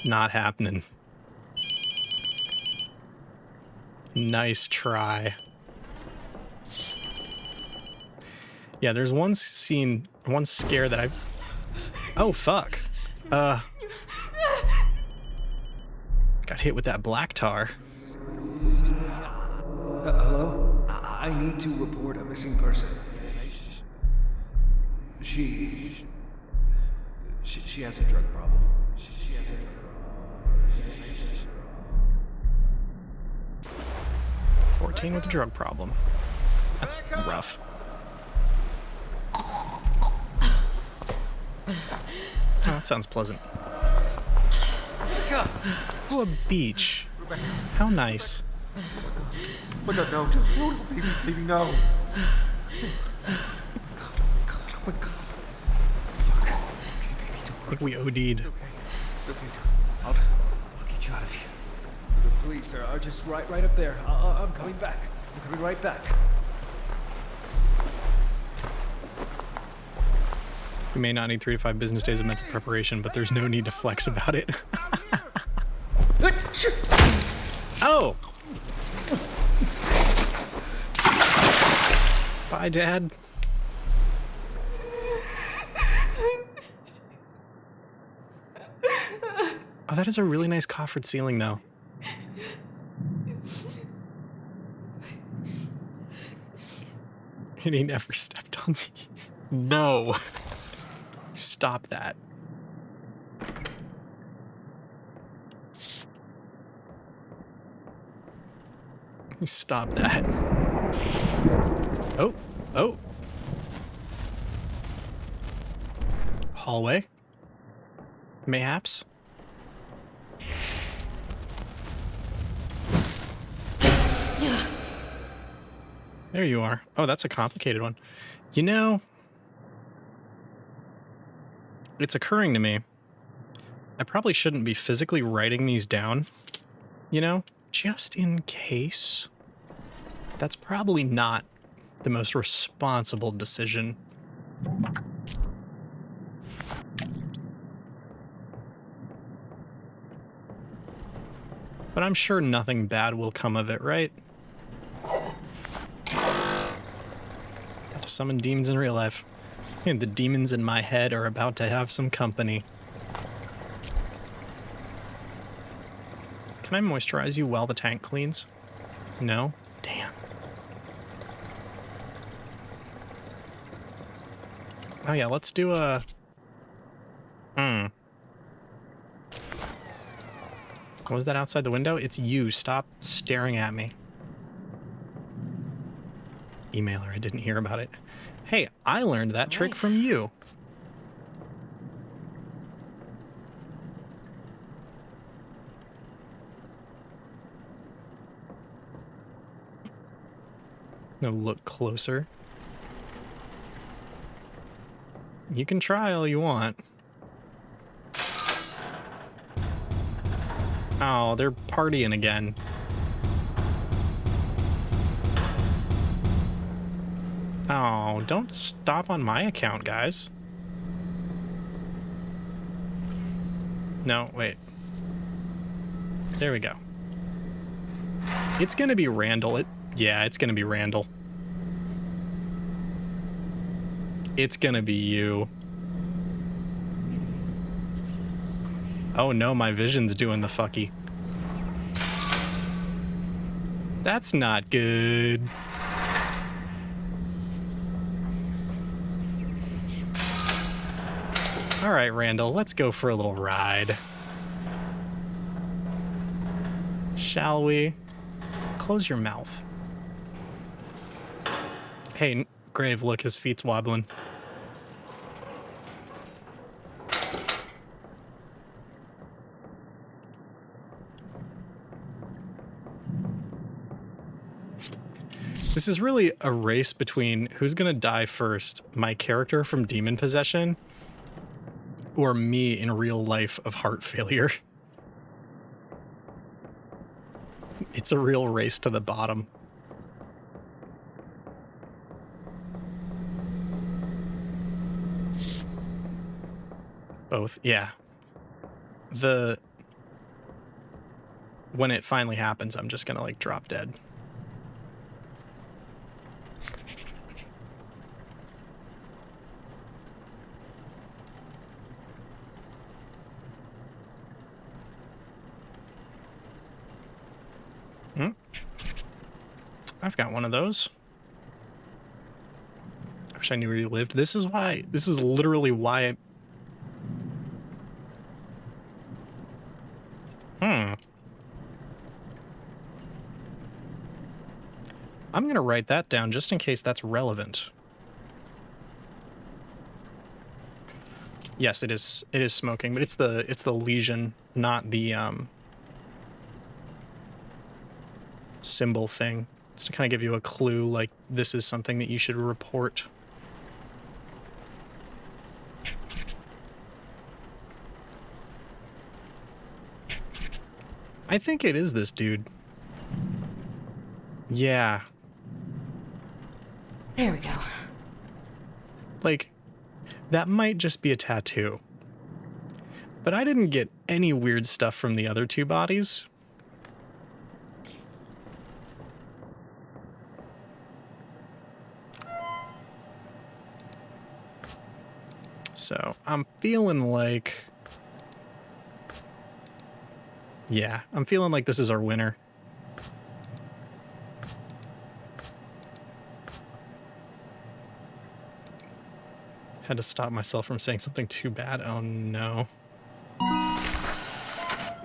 Not happening. Nice try. Yeah, there's one scare that I've... Oh, fuck. Got hit with that black tar. Hello? I need to report a missing person. She has a drug problem. She has a drug problem. 14 with a drug problem. That's rough. Oh, that sounds pleasant. Oh, a beach. How nice. Oh no, no, baby, no. Oh my god. Fuck. Okay, baby, don't I think we OD'd. It's okay. I'll get you out of here. The police are just right up there. I'm coming back. I'm coming right back. We may not need 3 to 5 business days of mental preparation, but there's no need to flex about it. Oh! Bye, Dad. Oh, that is a really nice coffered ceiling, though. And he never stepped on me. No. Stop that. Stop that. Oh, oh. Hallway? Mayhaps? There you are. Oh, that's a complicated one. You know, it's occurring to me. I probably shouldn't be physically writing these down, you know, just in case. That's probably not the most responsible decision. But I'm sure nothing bad will come of it, right? Got to summon demons in real life. And the demons in my head are about to have some company. Can I moisturize you while the tank cleans? No? Damn. Oh yeah, let's do a... What was that outside the window? It's you. Stop staring at me. Emailer, I didn't hear about it. Hey, I learned that trick from you. No, look closer. You can try all you want. Oh, they're partying again. Oh, don't stop on my account, guys. No, wait. There we go. It's gonna be Randall. Yeah, it's gonna be Randall. It's gonna be you. Oh no, my vision's doing the fucky. That's not good. All right, Randall, let's go for a little ride. Shall we? Close your mouth. Hey, Grave, look, his feet's wobbling. This is really a race between who's gonna die first, my character from demon possession, or me in real life of heart failure. It's a real race to the bottom. Both, yeah. When it finally happens, I'm just gonna like drop dead. I've got one of those. I wish I knew where you lived. This is literally why I'm gonna write that down just in case that's relevant. Yes, it is smoking, but it's the lesion, not the symbol thing. It's to kind of give you a clue, like this is something that you should report. I think it is this dude. Yeah. There we go. Like, that might just be a tattoo. But I didn't get any weird stuff from the other two bodies. So, I'm feeling like... Yeah, I'm feeling like this is our winner. Had to stop myself from saying something too bad. Oh no.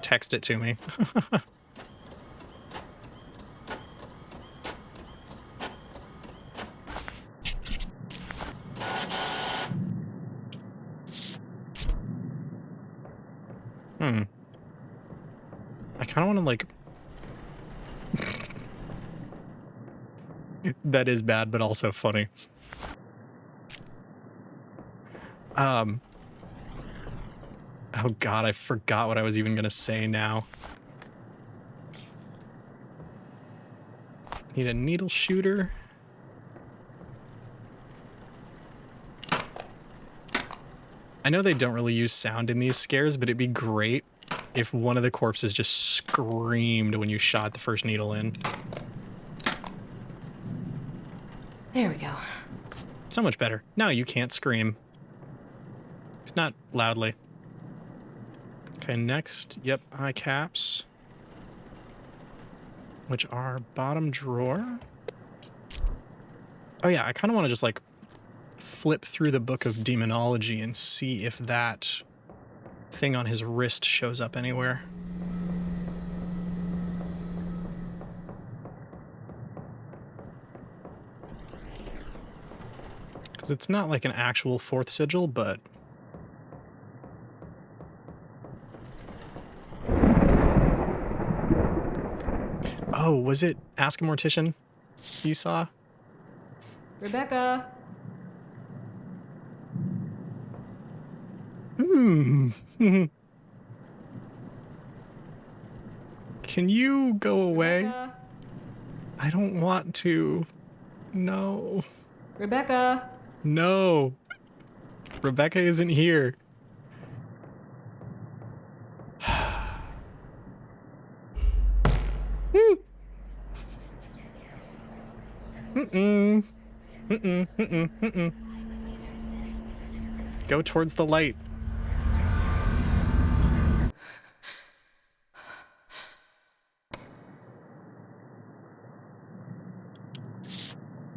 Text it to me. I kind of want to like... That is bad, but also funny. Oh god, I forgot what I was even gonna say now. Need a needle shooter. I know they don't really use sound in these scares, but it'd be great if one of the corpses just screamed when you shot the first needle in. There we go. So much better. Now you can't scream. It's not loudly. Okay, next. Yep, eye caps. Which are bottom drawer. Oh yeah, I kind of want to just like flip through the book of demonology and see if that thing on his wrist shows up anywhere. Because it's not like an actual fourth sigil, but... Oh, was it Ask a Mortician you saw? Rebecca. Can you go away? Rebecca. I don't want to. No. Rebecca. No. Rebecca isn't here. Go towards the light.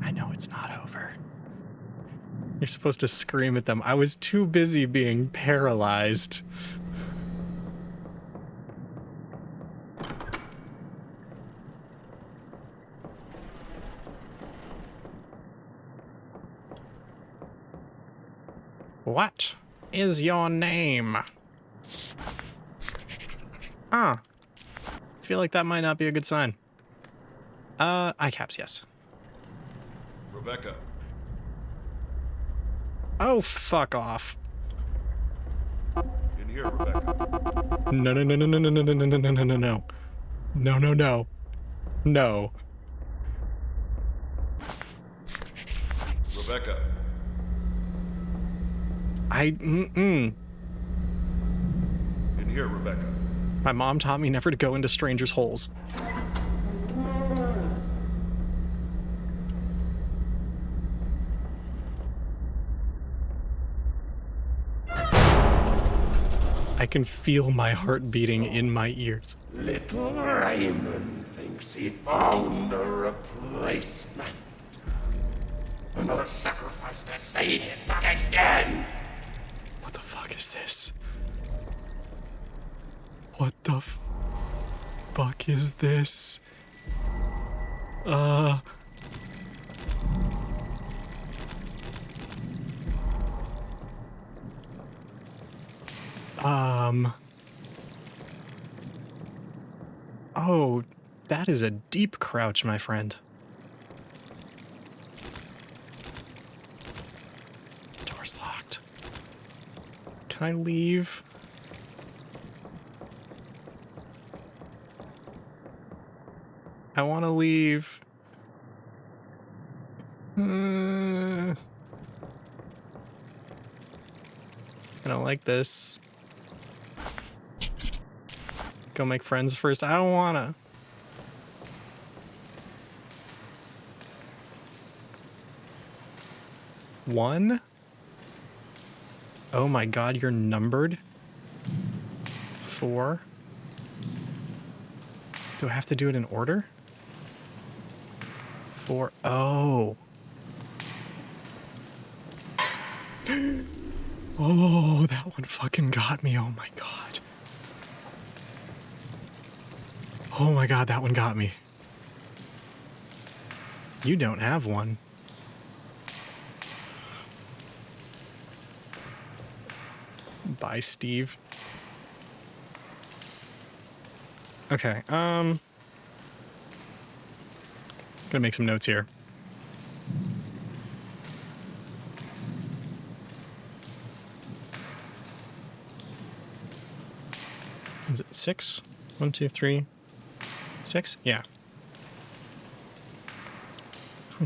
I know it's not over. You're supposed to scream at them. I was too busy being paralyzed. What is your name? Ah. Feel like that might not be a good sign. Eye caps, yes. Rebecca, Oh, fuck off. in here, Rebecca. No, no, no, no, no, no, no, no, no, no, no, no, no. No, no, no. No. Rebecca, In here, Rebecca. My mom taught me never to go into strangers' holes. I can feel my heart beating in my ears. Little Raymond thinks he found a replacement. Another sacrifice to save his lucky skin. What the fuck is this? What the fuck is this? Oh, that is a deep crouch, my friend. Door's locked. Can I leave? I want to leave. I don't like this. Go make friends first. I don't wanna. One? Oh my god, you're numbered? 4? Do I have to do it in order? 4. Oh. Oh, that one fucking got me. Oh my god. Oh my god, that one got me. You don't have one. Bye, Steve. Okay, gonna make some notes here. Is it 6? 1, 2, 3, 6? Yeah.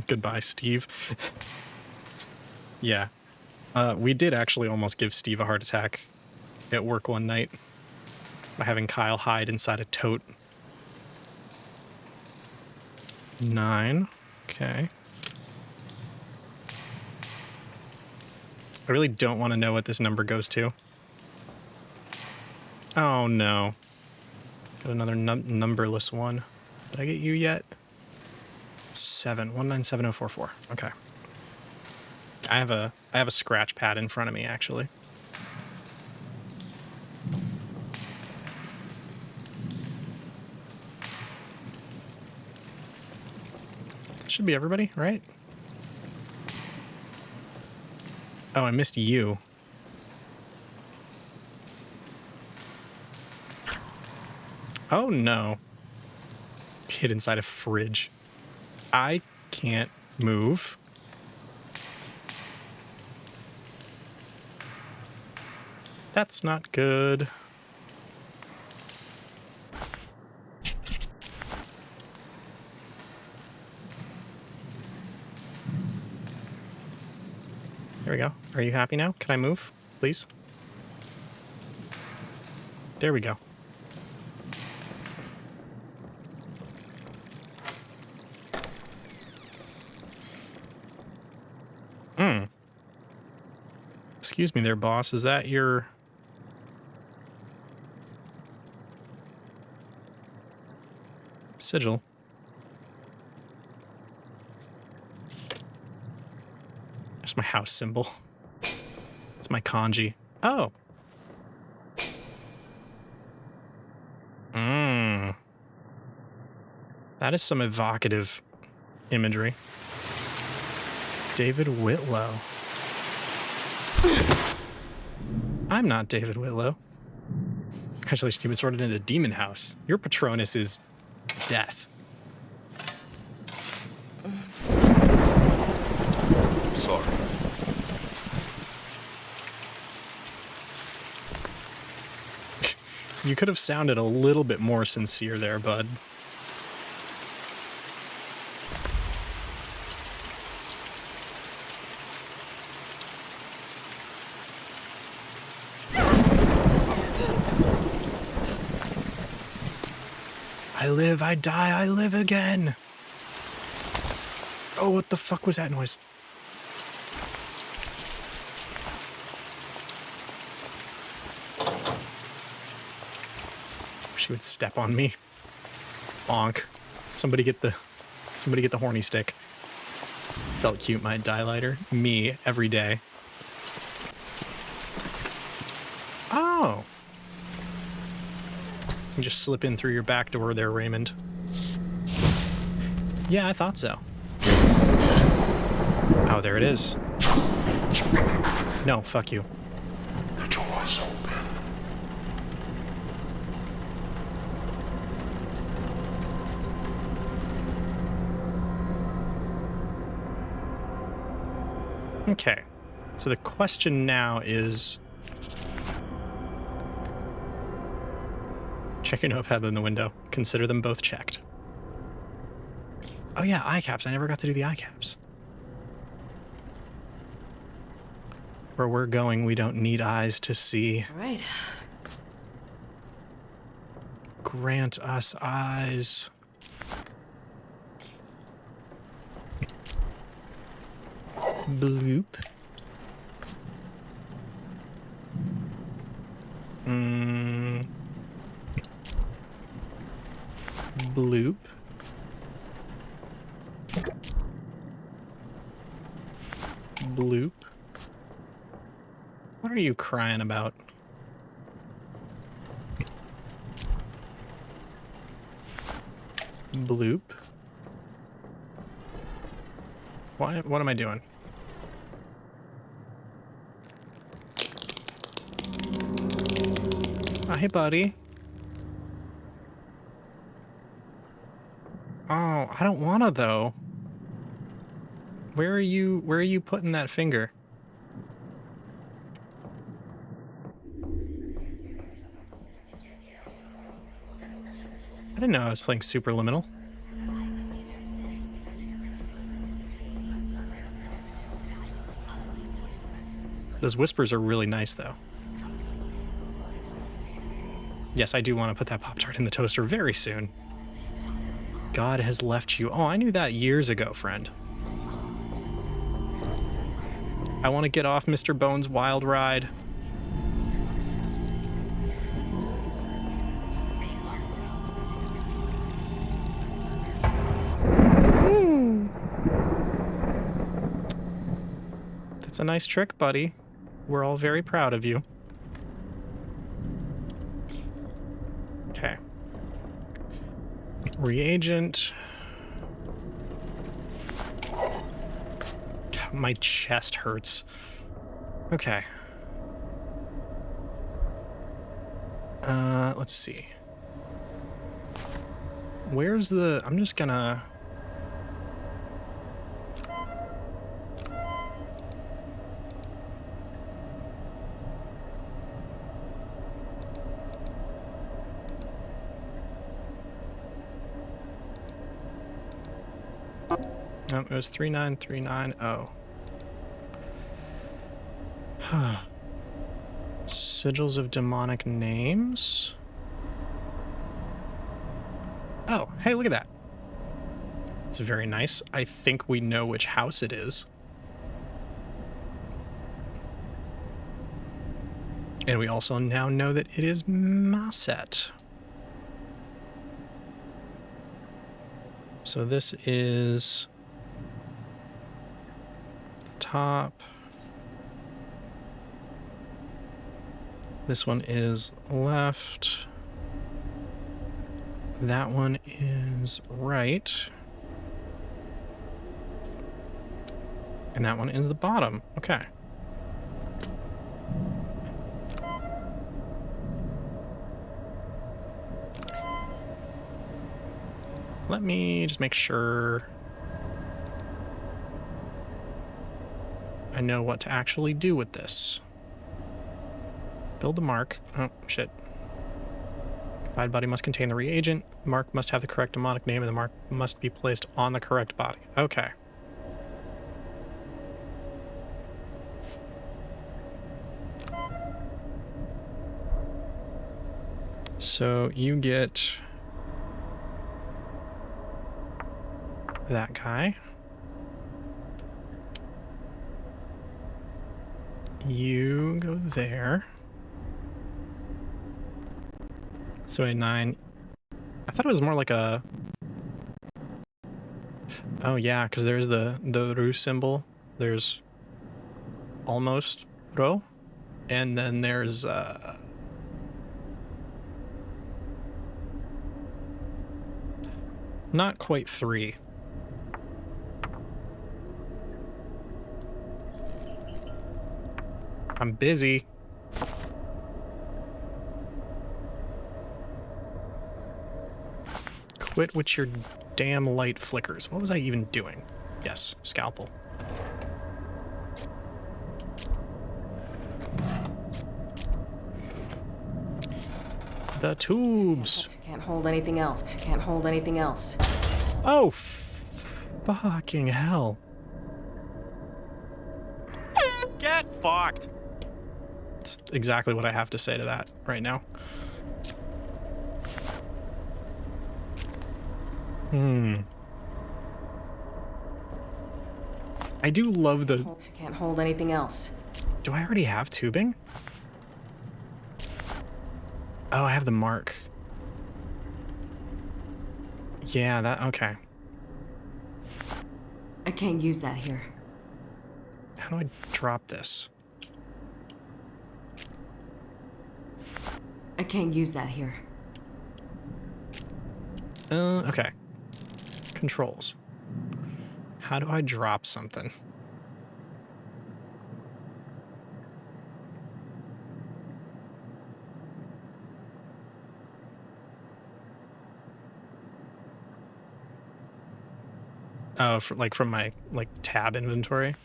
Goodbye, Steve. Yeah. We did actually almost give Steve a heart attack at work one night by having Kyle hide inside a tote. 9. Okay. I really don't want to know what this number goes to. Oh no. Got another numberless one. Did I get you yet? 7. 197044. Okay. I have a scratch pad in front of me, actually. Should be everybody, right? Oh, I missed you. Oh no. Hid inside a fridge. I can't move. That's not good. There we go. Are you happy now? Can I move, please? There we go. Excuse me there, boss. Is that your... sigil? That's my house symbol. It's my kanji. Oh. That is some evocative imagery. David Whitlow. I'm not David Whitlow. Congratulations, you've been sorted into Demon House. Your Patronus is death. Sorry. You could have sounded a little bit more sincere there, bud. I live, I die, I live again. Oh, what the fuck was that noise? She would step on me. Bonk. Somebody get the horny stick. Felt cute, my die lighter. Me, every day. Oh. You can just slip in through your back door there, Raymond. Yeah, I thought so. Oh, there it is. No, fuck you. The door's open. Okay. So the question now is... check your notepad in the window. Consider them both checked. Oh yeah, eye caps. I never got to do the eye caps. Where we're going, we don't need eyes to see. All right. Grant us eyes. Bloop. Bloop. Bloop. What are you crying about? Bloop. What am I doing? Oh, hey, buddy. Oh, I don't wanna though. Where are you putting that finger? I didn't know I was playing Superliminal. Those whispers are really nice though. Yes, I do want to put that Pop-Tart in the toaster very soon. God has left you. Oh, I knew that years ago, friend. I want to get off Mr. Bones' wild ride. It's a nice trick, buddy. We're all very proud of you. Okay. Reagent. God, my chest hurts. Okay. Let's see. Where's the... I'm just gonna... Nope, it was 39390. Sigils of demonic names. Oh, hey, look at that. It's very nice. I think we know which house it is. And we also now know that it is Masset. So this is the top. This one is left. That one is right. And that one is the bottom. Okay. Let me just make sure I know what to actually do with this. Build a mark. Oh, shit. Provide body must contain the reagent. The mark must have the correct demonic name, and the mark must be placed on the correct body. Okay. So you get that guy. You go there. So a 9. I thought it was more like a... Oh yeah, because there's the Ru symbol. There's almost Ro. And then there's not quite 3. I'm busy. Quit with your damn light flickers. What was I even doing? Yes, scalpel. The tubes. Can't hold anything else. Can't hold anything else. Oh, fucking hell. Get fucked. That's exactly what I have to say to that right now. I do love the... Can't hold anything else. Do I already have tubing? Oh, I have the mark. Yeah, that... Okay. I can't use that here. How do I drop this? I can't use that here. Okay. Controls. How do I drop something? Oh, from my tab inventory.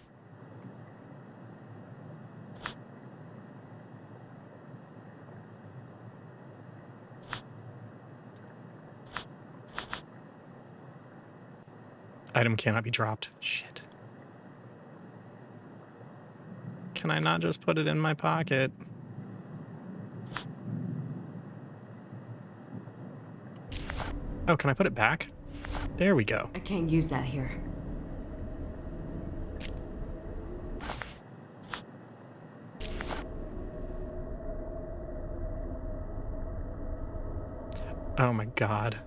Item cannot be dropped. Shit. Can I not just put it in my pocket? Oh, can I put it back? There we go. I can't use that here. Oh my god.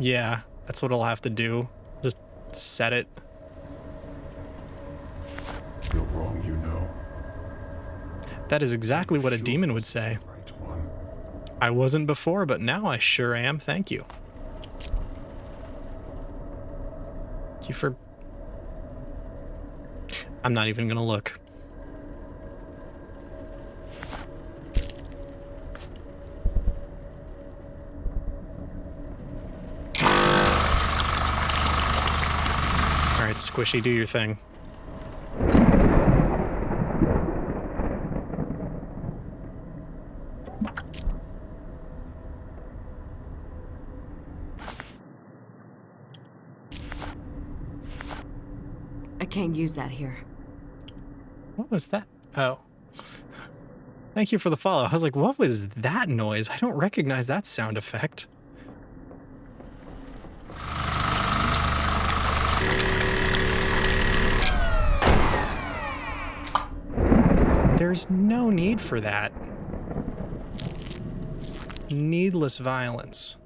Yeah, that's what I'll have to do. Just set it. You're wrong, you know. That is exactly what a demon would say. Right one. I wasn't before, but now I sure am. Thank you. Thank you for... I'm not even gonna look. Alright, Squishy, do your thing. I can't use that here. What was that? Oh. Thank you for the follow. I was like, what was that noise? I don't recognize that sound effect. There's no need for that. Needless violence.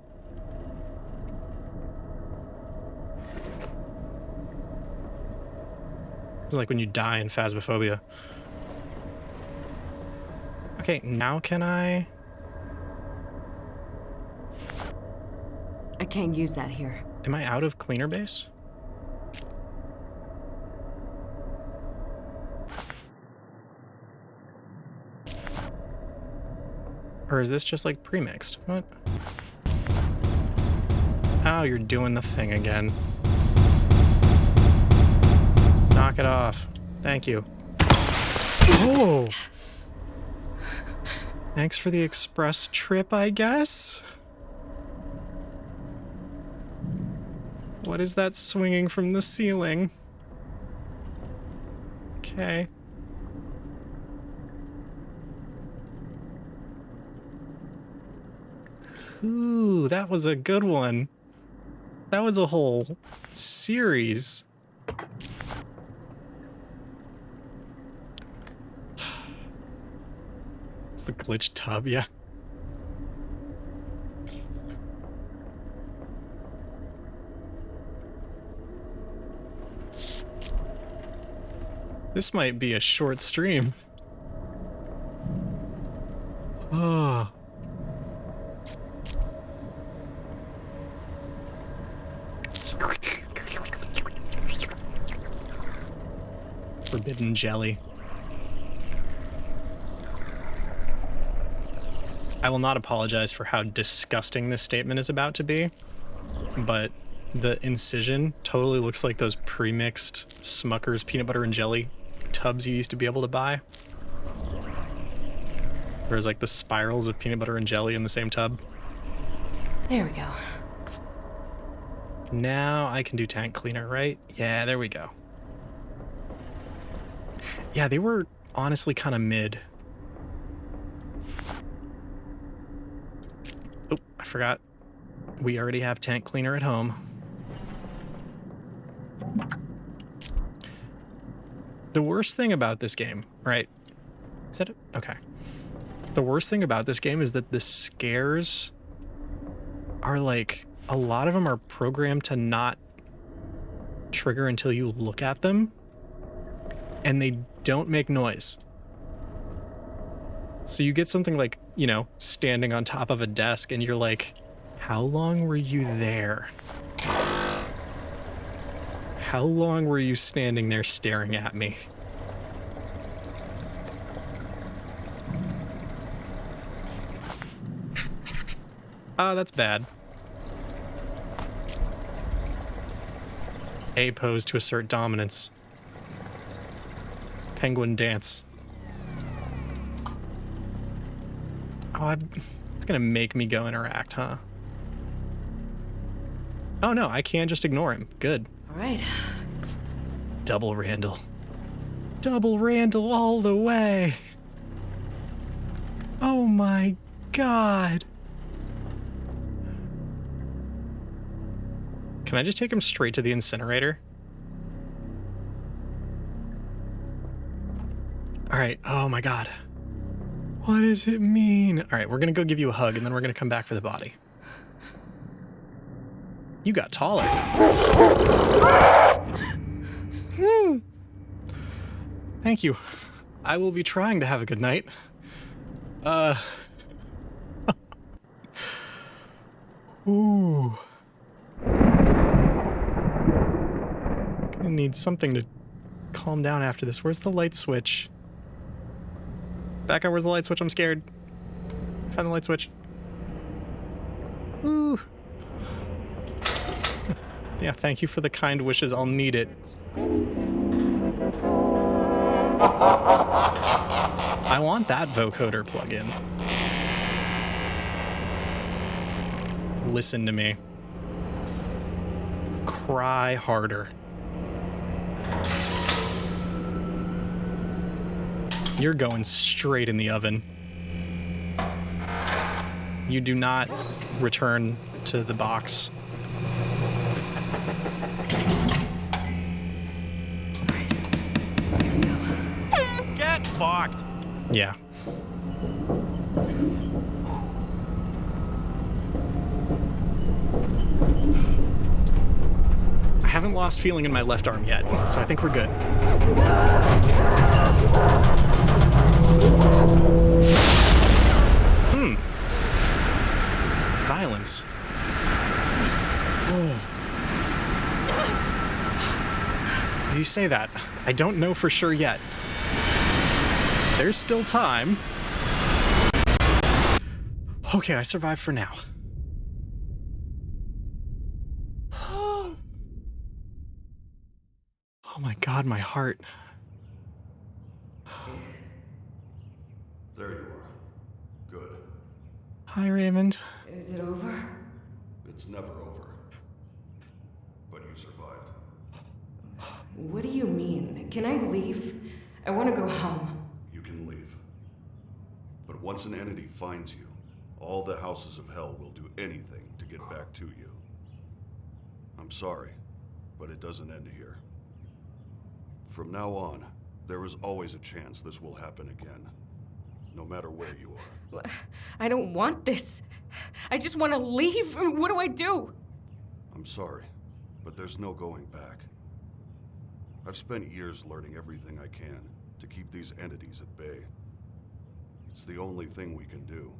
It's like when you die in Phasmophobia. Okay, now can I? I can't use that here. Am I out of cleaner base? Or is this just like pre-mixed? What? Oh, you're doing the thing again. Knock it off. Thank you. Oh! Thanks for the express trip, I guess? What is that swinging from the ceiling? Okay. Ooh, that was a good one. That was a whole series. It's the glitch tub, yeah. This might be a short stream. Oh. Forbidden jelly. I will not apologize for how disgusting this statement is about to be, but the incision totally looks like those pre-mixed Smucker's peanut butter and jelly tubs you used to be able to buy. There's like the spirals of peanut butter and jelly in the same tub. There we go. Now I can do tank cleaner, right? Yeah, there we go. Yeah, they were honestly kind of mid. Oh, I forgot. We already have tank cleaner at home. The worst thing about this game, right? Is that it? Okay. The worst thing about this game is that the scares are like, a lot of them are programmed to not trigger until you look at them, and they don't make noise. So you get something like, you know, standing on top of a desk and you're like, how long were you there? How long were you standing there staring at me? Ah, that's bad. A pose to assert dominance. Penguin dance. Oh, it's gonna make me go interact, huh? Oh no, I can just ignore him. Good. All right. Double Randall. Double Randall all the way. Oh my god. Can I just take him straight to the incinerator? All right. Oh my god. What does it mean? All right, we're gonna go give you a hug and then we're gonna come back for the body. You got taller. Thank you. I will be trying to have a good night. Ooh. Gonna need something to calm down after this. Where's the light switch? Becca, where's the light switch? I'm scared. Find the light switch. Ooh. Yeah, thank you for the kind wishes. I'll need it. I want that vocoder plugin. Listen to me. Cry harder. You're going straight in the oven. You do not return to the box. Get fucked. Yeah. I haven't lost feeling in my left arm yet, so I think we're good. Violence. Oh. You say that. I don't know for sure yet. There's still time. Okay, I survived for now. Oh my god, my heart. There you are. Good. Hi, Raymond. Is it over? It's never over. But you survived. What do you mean? Can I leave? I want to go home. You can leave. But once an entity finds you, all the houses of hell will do anything to get back to you. I'm sorry, but it doesn't end here. From now on, there is always a chance this will happen again. No matter where you are. I don't want this. I just want to leave. What do I do? I'm sorry, but there's no going back. I've spent years learning everything I can to keep these entities at bay. It's the only thing we can do.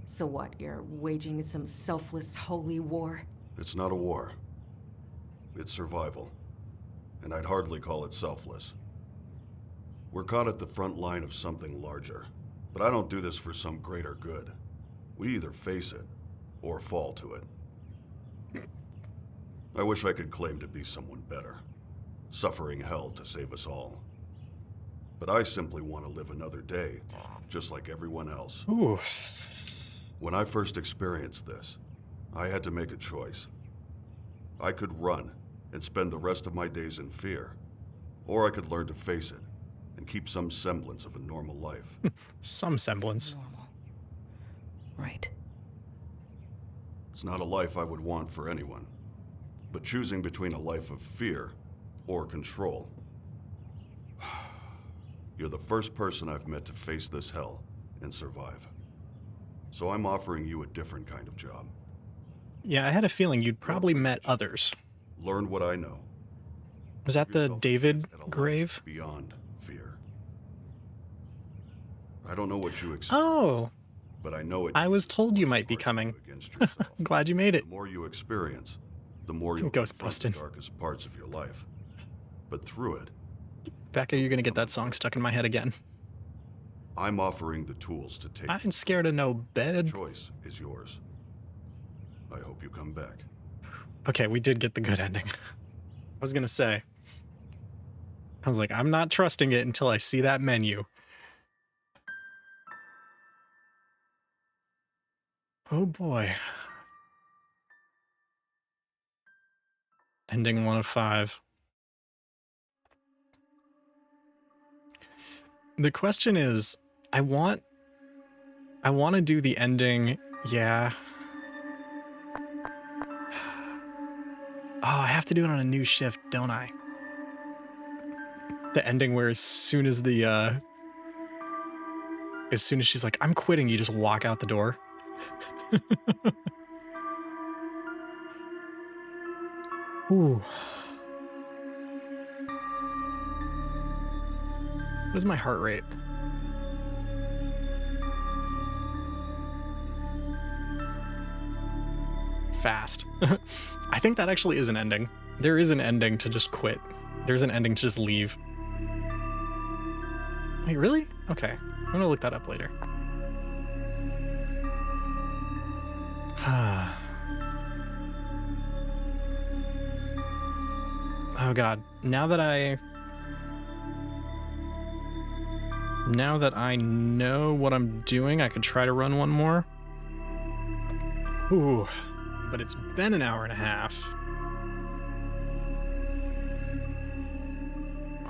So what, you're waging some selfless holy war? It's not a war. It's survival. And I'd hardly call it selfless. We're caught at the front line of something larger. But I don't do this for some greater good. We either face it, or fall to it. I wish I could claim to be someone better, suffering hell to save us all. But I simply want to live another day, just like everyone else. Ooh. When I first experienced this, I had to make a choice. I could run and spend the rest of my days in fear, or I could learn to face it and keep some semblance of a normal life. Some semblance. Normal. Right. It's not a life I would want for anyone, but choosing between a life of fear or control. You're the first person I've met to face this hell and survive. So I'm offering you a different kind of job. Yeah, I had a feeling you'd probably met others. Learn what I know. Was that the Yourself a David chance at a life grave? Beyond fear. I don't know what you expect, Oh, but I know it. I was told you might be coming. Against yourself. I'm glad you made it. The more you experience, the more you'll Ghost confront bustin'. the darkest parts of your life. But through it, Becca, you're gonna get that song stuck in my head again. I'm offering the tools to take. I ain't scared of no bed. The choice is yours. I hope you come back. Okay, we did get the good ending. I was gonna say. I was like, I'm not trusting it until I see that menu. Oh boy. Ending 1 of 5. The question is, I want to do the ending, yeah. Oh, I have to do it on a new shift, don't I? The ending where as soon as she's like, I'm quitting, you just walk out the door. Ooh. What is my heart rate? Fast. I think that actually is an ending. There is an ending to just quit. There's an ending to just leave. Wait, really? Okay. I'm gonna look that up later. Oh god. Now that I know what I'm doing, I could try to run one more. Ooh. But it's been an hour and a half.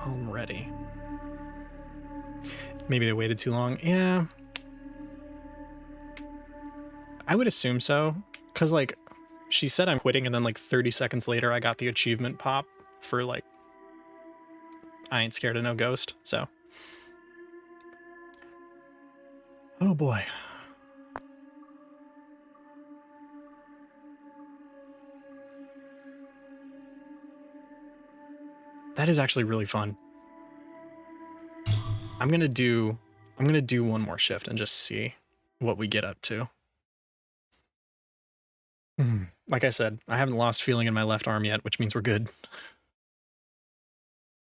I'm ready. Maybe they waited too long. Yeah. I would assume so. Because, like, she said I'm quitting, and then, like, 30 seconds later, I got the achievement pop for, like, I ain't scared of no ghost, so. Oh, boy. That is actually really fun. I'm gonna do one more shift and just see what we get up to. Like I said, I haven't lost feeling in my left arm yet, which means we're good.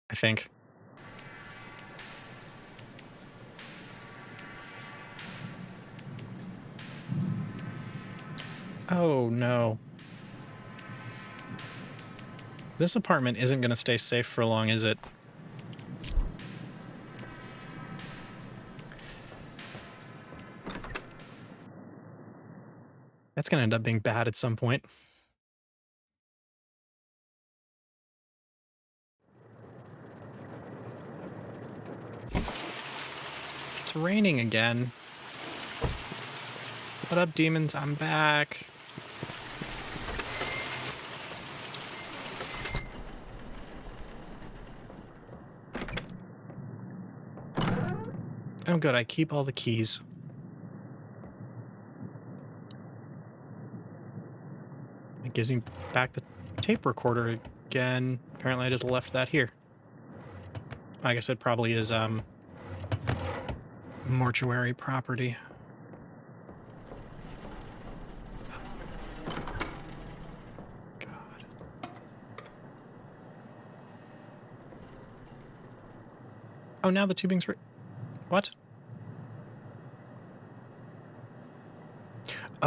I think. Oh no. This apartment isn't gonna stay safe for long, is it? That's gonna end up being bad at some point. It's raining again. What up, demons? I'm back. Oh good, I keep all the keys. It gives me back the tape recorder again. Apparently I just left that here. I guess it probably is mortuary property. God. Oh, now the tubing's what?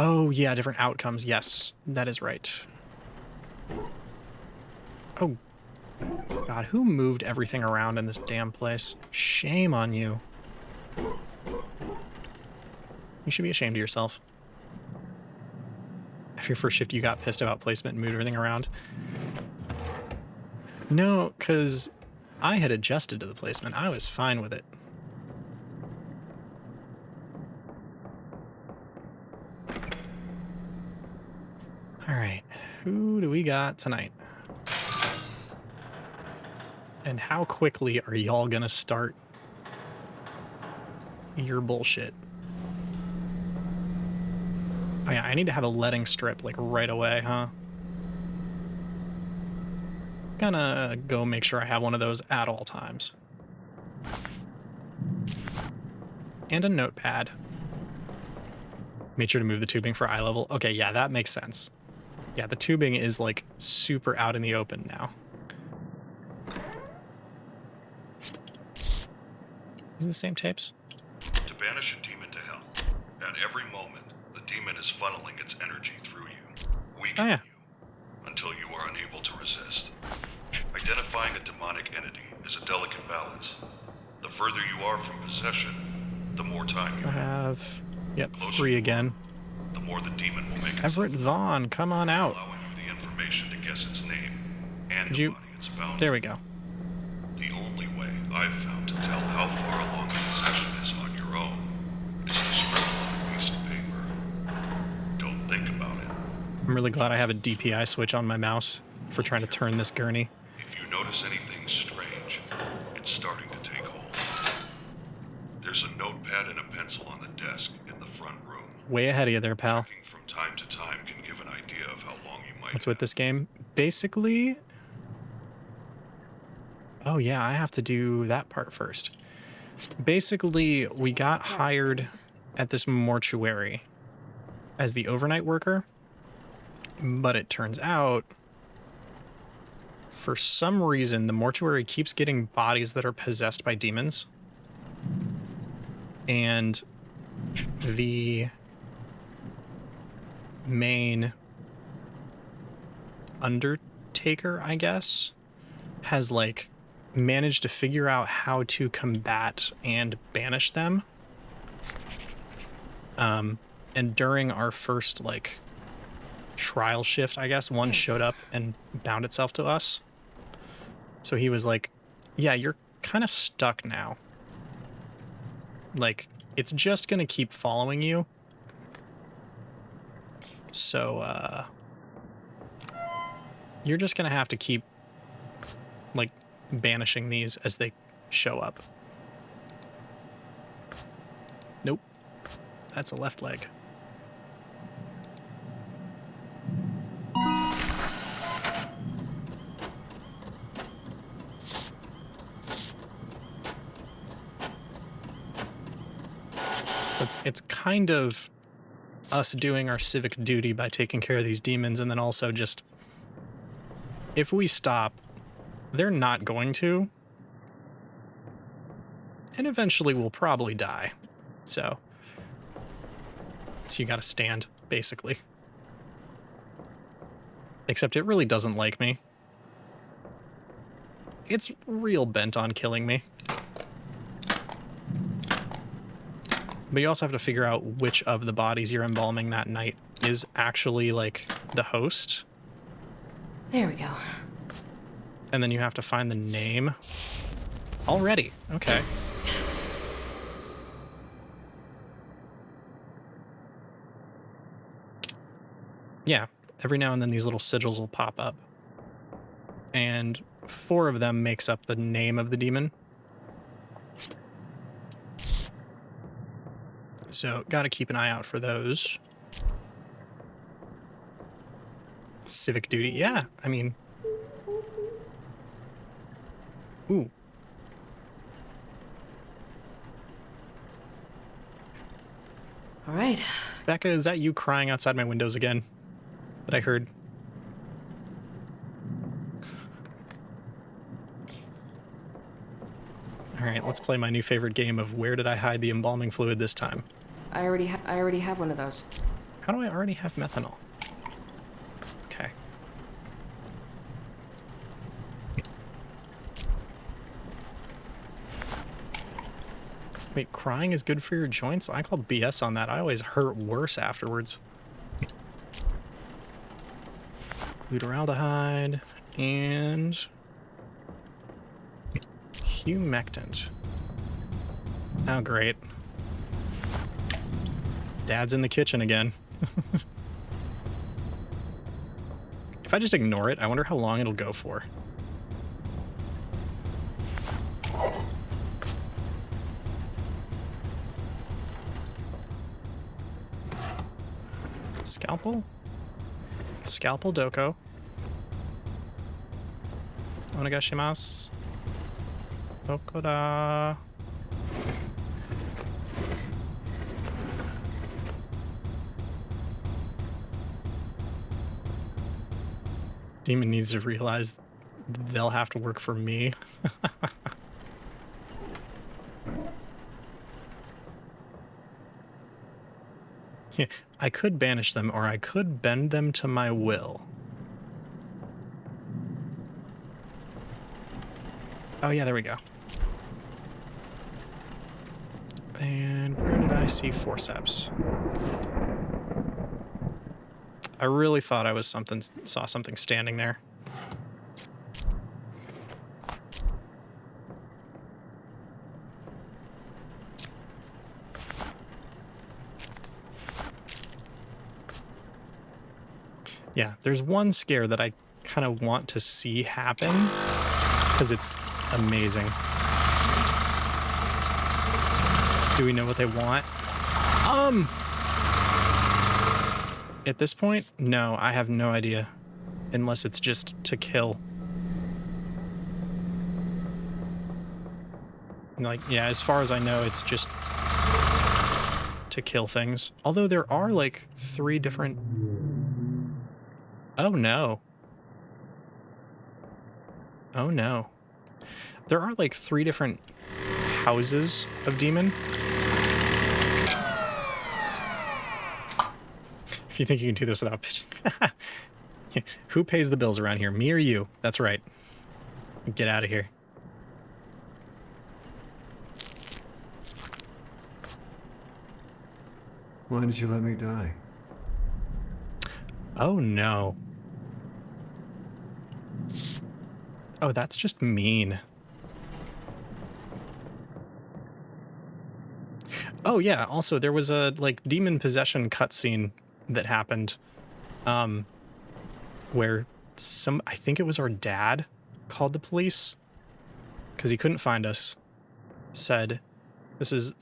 Oh, yeah, different outcomes. Yes, that is right. Oh, God, who moved everything around in this damn place? Shame on you. You should be ashamed of yourself. After your first shift, you got pissed about placement and moved everything around. No, because I had adjusted to the placement. I was fine with it. All right, who do we got tonight? And how quickly are y'all gonna start your bullshit? Oh yeah, I need to have a letting strip, like, right away, huh? Gonna go make sure I have one of those at all times. And a notepad. Made sure to move the tubing for eye level. Okay, yeah, that makes sense. Yeah, the tubing is, like, super out in the open now. Is it the same tapes? To banish a demon to hell, at every moment, the demon is funneling its energy through you, weakening you, until you are unable to resist. Identifying a demonic entity is a delicate balance. The further you are from possession, the more time you have. Yep, 3 again. The more the demon will make Everett Vaughn, come on out. allowing you the information to guess its name and Could the you... body it's bound. There we go. The only way I've found to tell how far along the possession is on your own is to scribble on a piece of paper. Don't think about it. I'm really glad I have a DPI switch on my mouse for trying to turn this gurney. If you notice anything strange, it's starting to take hold. There's a notepad and a pencil on the desk in the front room. Way ahead of you there, pal. Checking from time to time can give an idea of how long you might What's with this game? Basically... Oh yeah, I have to do that part first. Basically, we got hired at this mortuary as the overnight worker, but it turns out, for some reason, the mortuary keeps getting bodies that are possessed by demons. And the main undertaker, I guess, has, like, managed to figure out how to combat and banish them. And during our first, like, trial shift, I guess, one showed up and bound itself to us. So he was like, yeah, you're kind of stuck now. Like, it's just gonna keep following you. So, you're just gonna have to keep, like, banishing these as they show up. Nope. That's a left leg. So it's kind of us doing our civic duty by taking care of these demons, and then also just, if we stop, they're not going to, and eventually we'll probably die. So you gotta stand, basically. Except it really doesn't like me. It's real bent on killing me. But you also have to figure out which of the bodies you're embalming that night is actually, like, the host. There we go. And then you have to find the name. Already. Okay. Yeah. Every now and then these little sigils will pop up. And 4 of them makes up the name of the demon. So, gotta keep an eye out for those. Civic duty, yeah, I mean... Ooh. All right. Becca, is that you crying outside my windows again? That I heard? Alright, let's play my new favorite game of where did I hide the embalming fluid this time? I already have one of those. How do I already have methanol? Okay. Wait, crying is good for your joints? I call BS on that. I always hurt worse afterwards. Glutaraldehyde and humectant. Oh, great. Dad's in the kitchen again. If I just ignore it, I wonder how long it'll go for. Scalpel? Scalpel doko. Onegashimasu. Dokoda. Demon needs to realize they'll have to work for me. Yeah, I could banish them, or I could bend them to my will. Oh yeah, there we go. And where did I see forceps? I really thought I was saw something standing there. Yeah, there's one scare that I kind of want to see happen because it's amazing. Do we know what they want? At this point, no, I have no idea. Unless it's just to kill. Like, yeah, as far as I know, it's just to kill things. Although there are like 3 different... Oh no. Oh no. There are like 3 different houses of demon. If you think you can do this without pitching. Who pays the bills around here? Me or you? That's right. Get out of here. Why did you let me die? Oh no. Oh, that's just mean. Oh yeah, also there was a like demon possession cutscene that happened where I think it was our dad called the police because he couldn't find us. Said,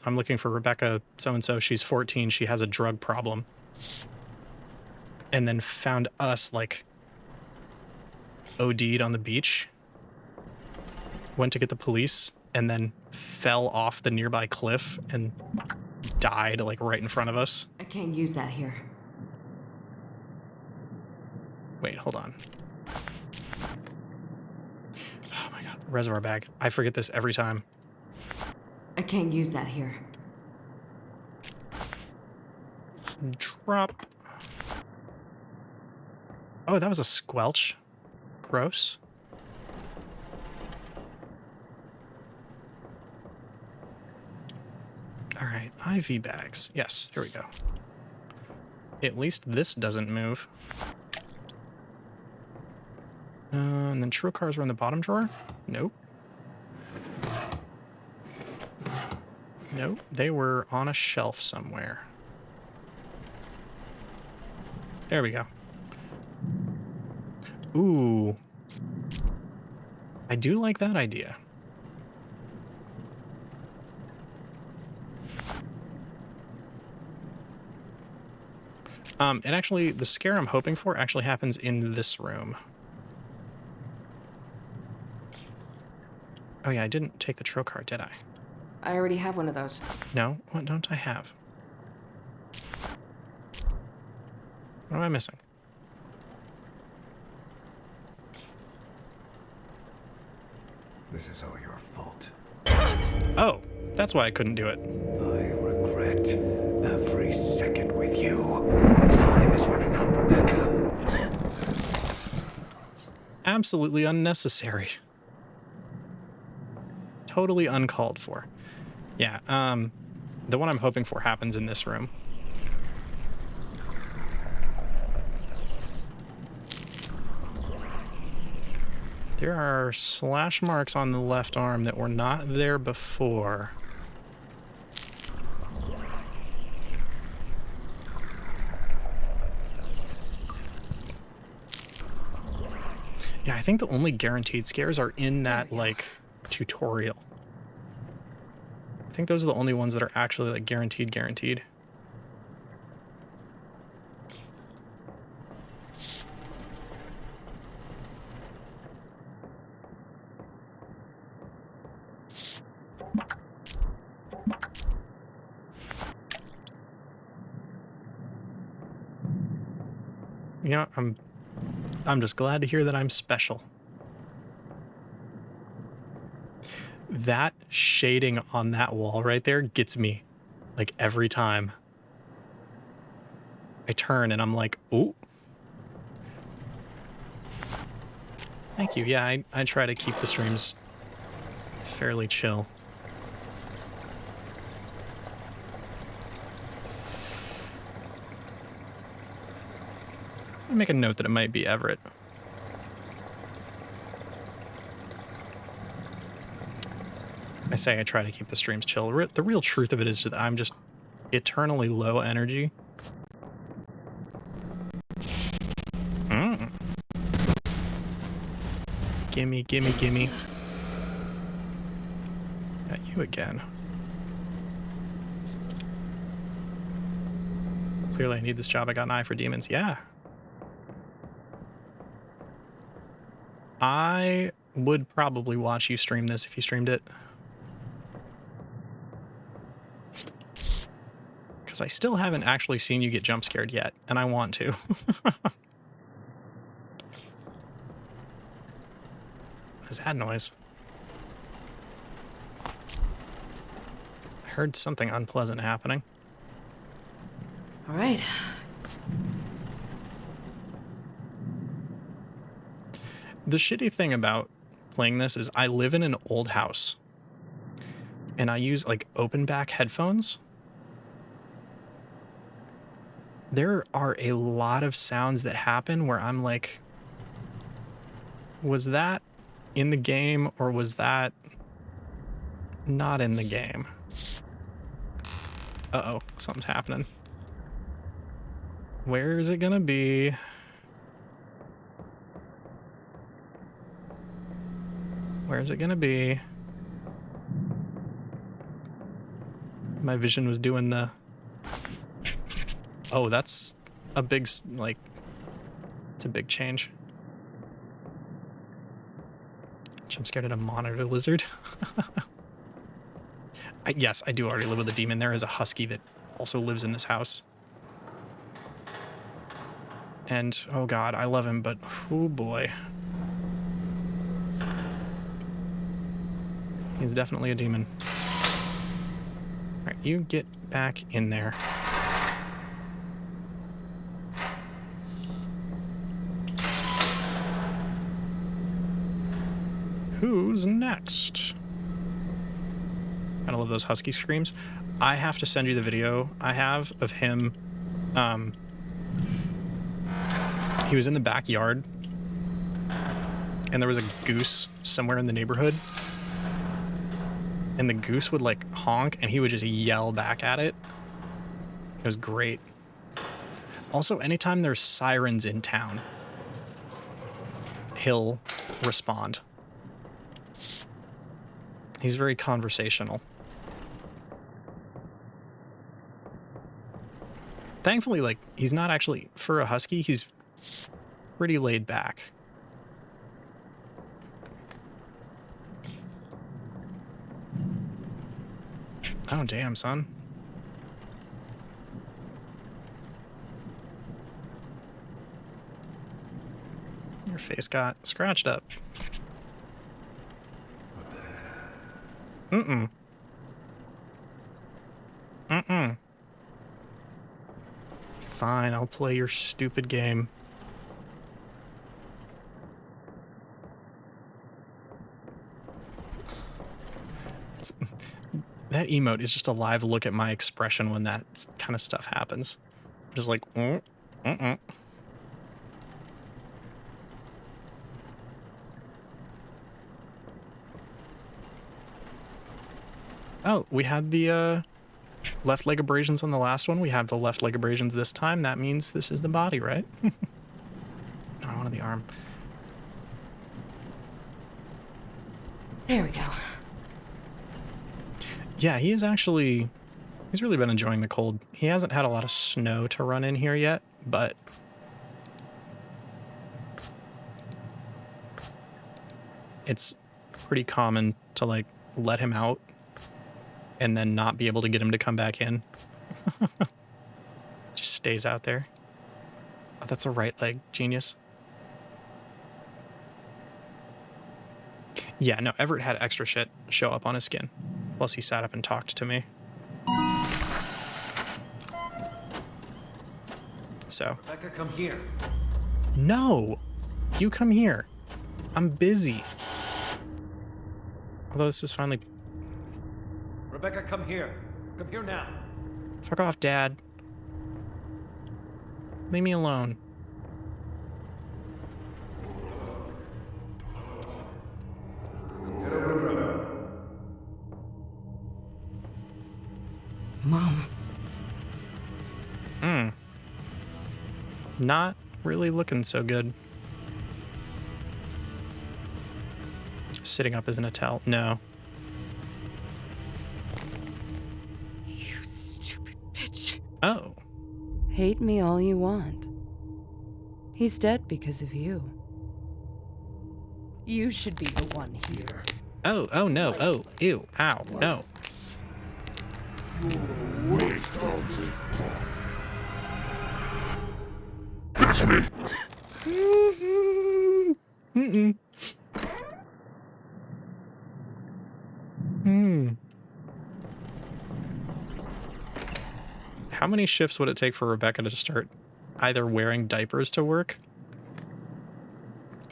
I'm looking for Rebecca so-and-so, she's 14, she has a drug problem. And then found us like OD'd on the beach. Went to get the police and then fell off the nearby cliff and died like right in front of us. I can't use that here. Wait, hold on. Oh my god, reservoir bag. I forget this every time. I can't use that here. Drop. Oh, that was a squelch. Gross. All right, IV bags. Yes, there we go. At least this doesn't move. And then true cars were in the bottom drawer? Nope. Nope, they were on a shelf somewhere. There we go. Ooh. I do like that idea. And actually, the scare I'm hoping for actually happens in this room. Oh yeah, I didn't take the trocar, did I? I already have one of those. No? What don't I have? What am I missing? This is all your fault. Oh, that's why I couldn't do it. I regret every second with you. Time is running out, Rebecca. Absolutely unnecessary. Totally uncalled for. Yeah, the one I'm hoping for happens in this room. There are slash marks on the left arm that were not there before. Yeah, I think the only guaranteed scares are in that, like, tutorial. I think those are the only ones that are actually, like, guaranteed. You know, I'm just glad to hear that I'm special. That shading on that wall right there gets me, like, every time. I turn and I'm like, ooh. Thank you. Yeah, I try to keep the streams fairly chill. I'll make a note that it might be Everett. I say I try to keep the streams chill. The real truth of it is that I'm just eternally low energy. Gimme. Got you again. Clearly I need this job. I got an eye for demons. Yeah. I would probably watch you stream this if you streamed it. Because I still haven't actually seen you get jump scared yet, and I want to. What is that noise? I heard something unpleasant happening. All right. The shitty thing about playing this is I live in an old house. And I use like open back headphones. There are a lot of sounds that happen where I'm like, was that in the game or was that not in the game? Uh-oh, something's happening. Where is it gonna be? Where's it gonna be? My vision was doing the... Oh, that's a big, like... It's a big change. Jump scared at a monitor lizard. Yes, I do already live with a demon. There is a husky that also lives in this house. And, oh god, I love him, but oh boy. He's definitely a demon. Alright, you get back in there. Who's next? I love those husky screams. I have to send you the video I have of him. He was in the backyard, and there was a goose somewhere in the neighborhood. And the goose would like honk, and he would just yell back at it. It was great. Also, anytime there's sirens in town, he'll respond. He's very conversational. Thankfully, like, he's not actually, for a husky, he's pretty laid back. Oh, damn, son. Your face got scratched up. Mm-mm. Mm-mm. Fine, I'll play your stupid game. That emote is just a live look at my expression when that kind of stuff happens. Just like, Oh, we had the left leg abrasions on the last one. We have the left leg abrasions this time. That means this is the body, right? No, I wanted the arm. There we go. Yeah, he is actually... He's really been enjoying the cold. He hasn't had a lot of snow to run in here yet, but... It's pretty common to, like, let him out and then not be able to get him to come back in. Just stays out there. Oh, that's a right leg. Genius. Yeah, no, Everett had extra shit show up on his skin. Plus he sat up and talked to me. So. Rebecca, come here. No! You come here. I'm busy. Although this is finally... Rebecca, come here. Come here now. Fuck off, Dad. Leave me alone. Get over to Grandma. Mom. Not really looking so good. Sitting up isn't a tell. No. You stupid bitch. Oh. Hate me all you want. He's dead because of you. You should be the one here. Oh no. Oh, ew, ow, no. Weight of this Mm-mm. How many shifts would it take for Rebecca to start either wearing diapers to work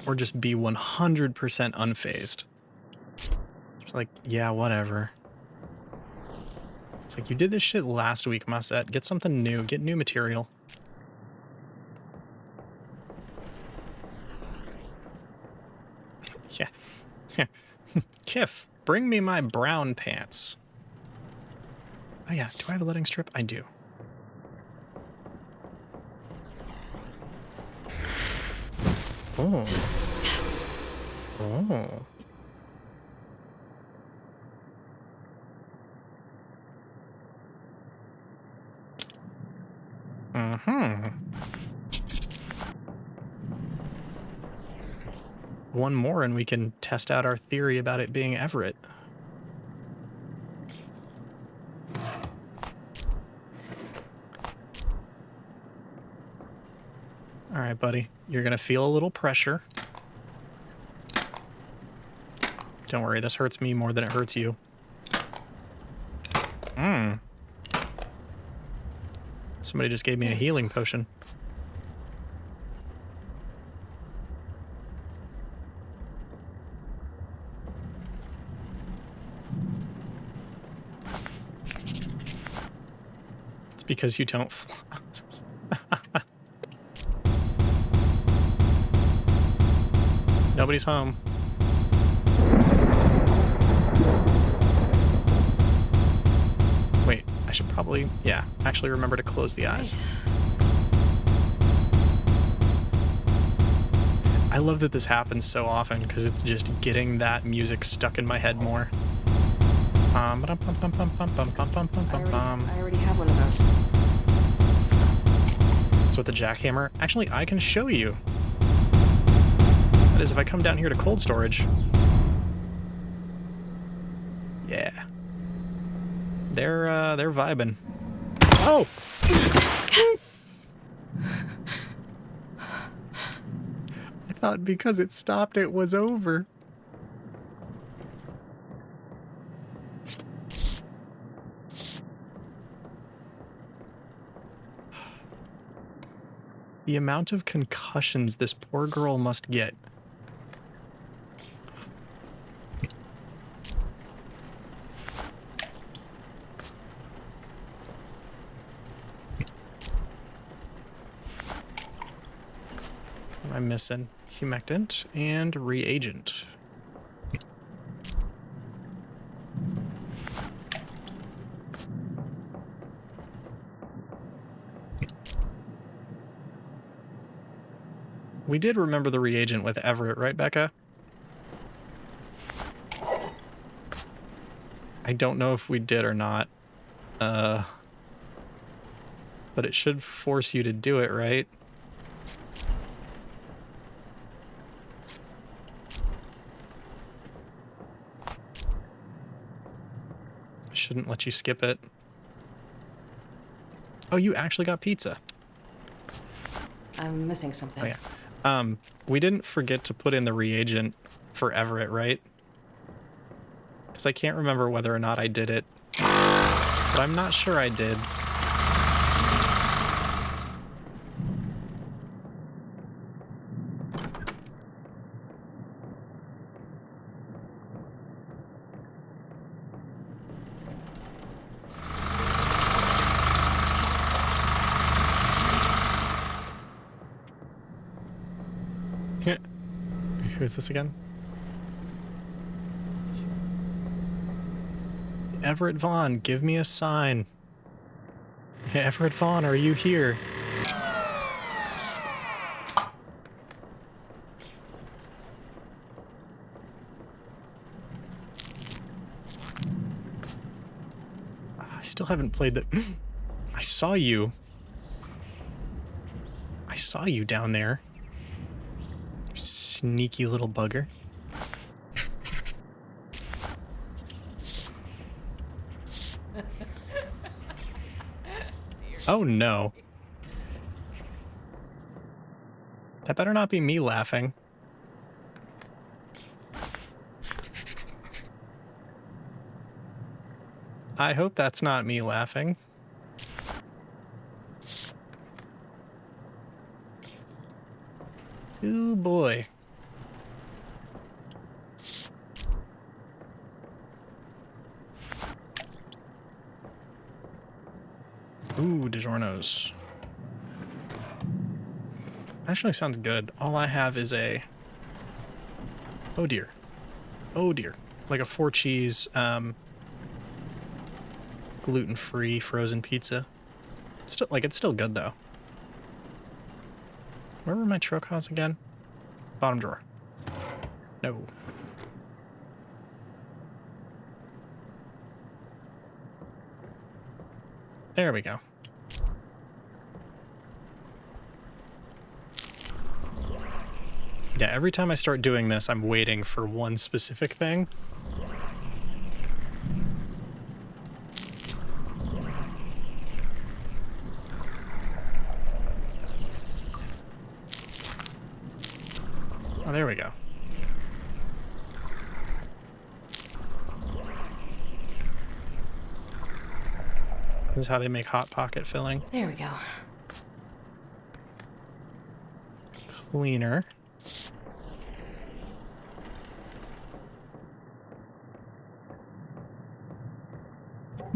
or just be 100% unfazed? It's like, yeah, whatever. It's like, you did this shit last week, Musette. Get something new. Get new material. Yeah. Kiff, bring me my brown pants. Oh yeah, do I have a letting strip? I do. Oh. Oh. Mm-hmm. One more and we can test out our theory about it being Everett. All right, buddy. You're going to feel a little pressure. Don't worry, this hurts me more than it hurts you. Somebody just gave me a healing potion. It's because you don't floss. Nobody's home. Wait, I should probably, yeah, actually remember to close the eyes. I love that this happens so often because it's just getting that music stuck in my head more. I already have one of those. That's with the jackhammer. Actually, I can show you. That is, if I come down here to cold storage. Yeah. They're vibing. Oh! I thought because it stopped, it was over. The amount of concussions this poor girl must get. What am I missing? Humectant and reagent. We did remember the reagent with Everett, right, Becca? I don't know if we did or not. But it should force you to do it, right? I shouldn't let you skip it. Oh, you actually got pizza. I'm missing something. Oh, yeah. We didn't forget to put in the reagent for Everett, right? Because I can't remember whether or not I did it. But I'm not sure I did. Who's this again? Everett Vaughn, give me a sign. Everett Vaughn, are you here? I still haven't played the... I saw you. I saw you down there. Sneaky little bugger. Oh no. That better not be me laughing. I hope that's not me laughing. Ooh, boy. Ooh, DiGiorno's. Actually sounds good. All I have is a... Oh dear. Oh dear. Like a 4-cheese, gluten-free frozen pizza. Still, like, it's still good though. Where were my trocars again? Bottom drawer. No. There we go. Yeah, every time I start doing this, I'm waiting for one specific thing. Oh, there we go. This is how they make Hot Pocket filling. There we go. Cleaner.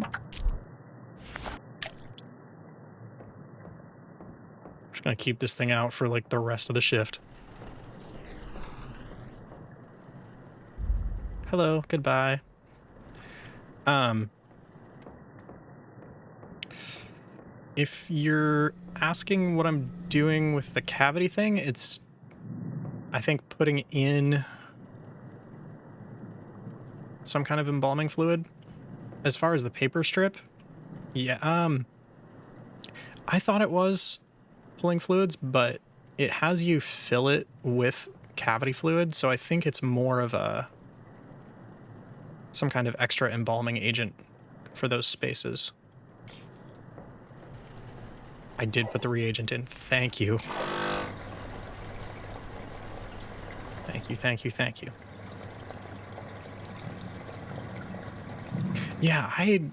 I'm just gonna keep this thing out for like the rest of the shift. Hello, goodbye. If you're asking what I'm doing with the cavity thing, it's, I think, putting in some kind of embalming fluid. As far as the paper strip, yeah, I thought it was pulling fluids, but it has you fill it with cavity fluid, so I think it's more of some kind of extra embalming agent for those spaces. I did put the reagent in. Thank you. Thank you, thank you, thank you. Yeah, I'd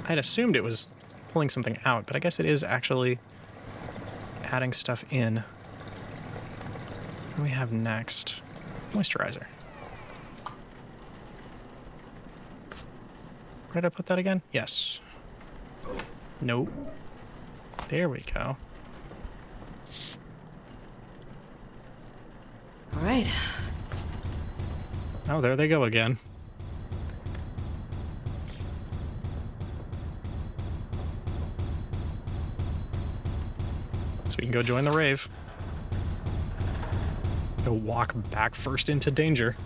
assumed it was pulling something out, but I guess it is actually adding stuff in. What do we have next? Moisturizer. Where did I put that again? Yes. Nope. There we go. All right. Oh, there they go again. So we can go join the rave. Go walk back first into danger.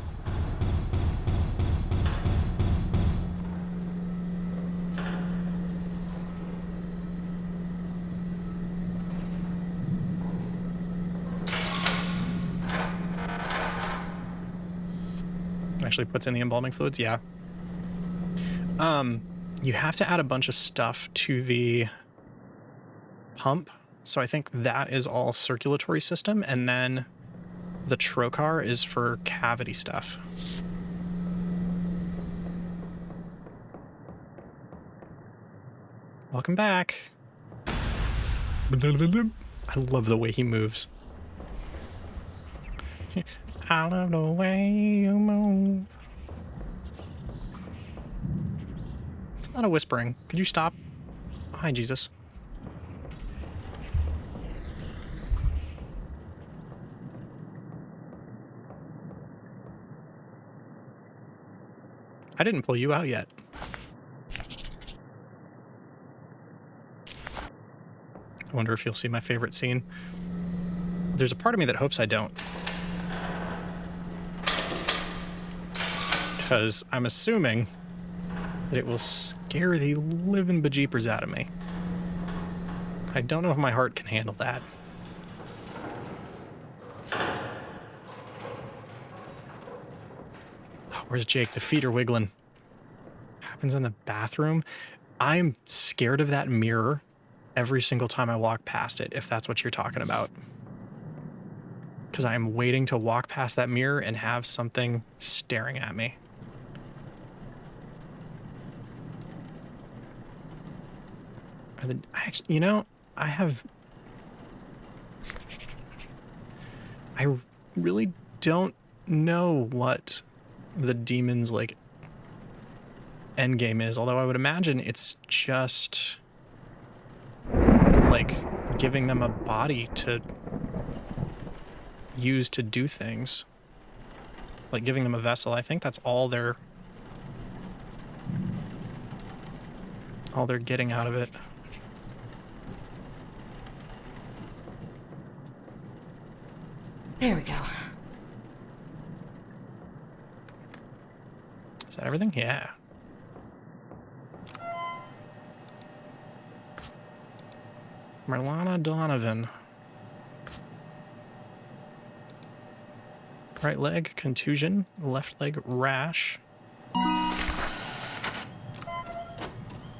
Actually puts in the embalming fluids, yeah. You have to add a bunch of stuff to the pump, so I think that is all circulatory system, and then the trocar is for cavity stuff. Welcome back. I love the way he moves. I love the way you move. It's a lot of whispering. Could you stop? Hi, Jesus. I didn't pull you out yet. I wonder if you'll see my favorite scene. There's a part of me that hopes I don't. Because I'm assuming that it will scare the living bejeepers out of me. I don't know if my heart can handle that. Oh, where's Jake? The feet are wiggling. Happens in the bathroom. I'm scared of that mirror every single time I walk past it, if that's what you're talking about. Because I'm waiting to walk past that mirror and have something staring at me. Actually, you know, I really don't know what the demon's like end game is, although I would imagine it's just like giving them a body to use to do things, like giving them a vessel. I think that's all they're getting out of it. There we go. Is that everything? Yeah. Marlana Donovan. Right leg contusion, left leg rash.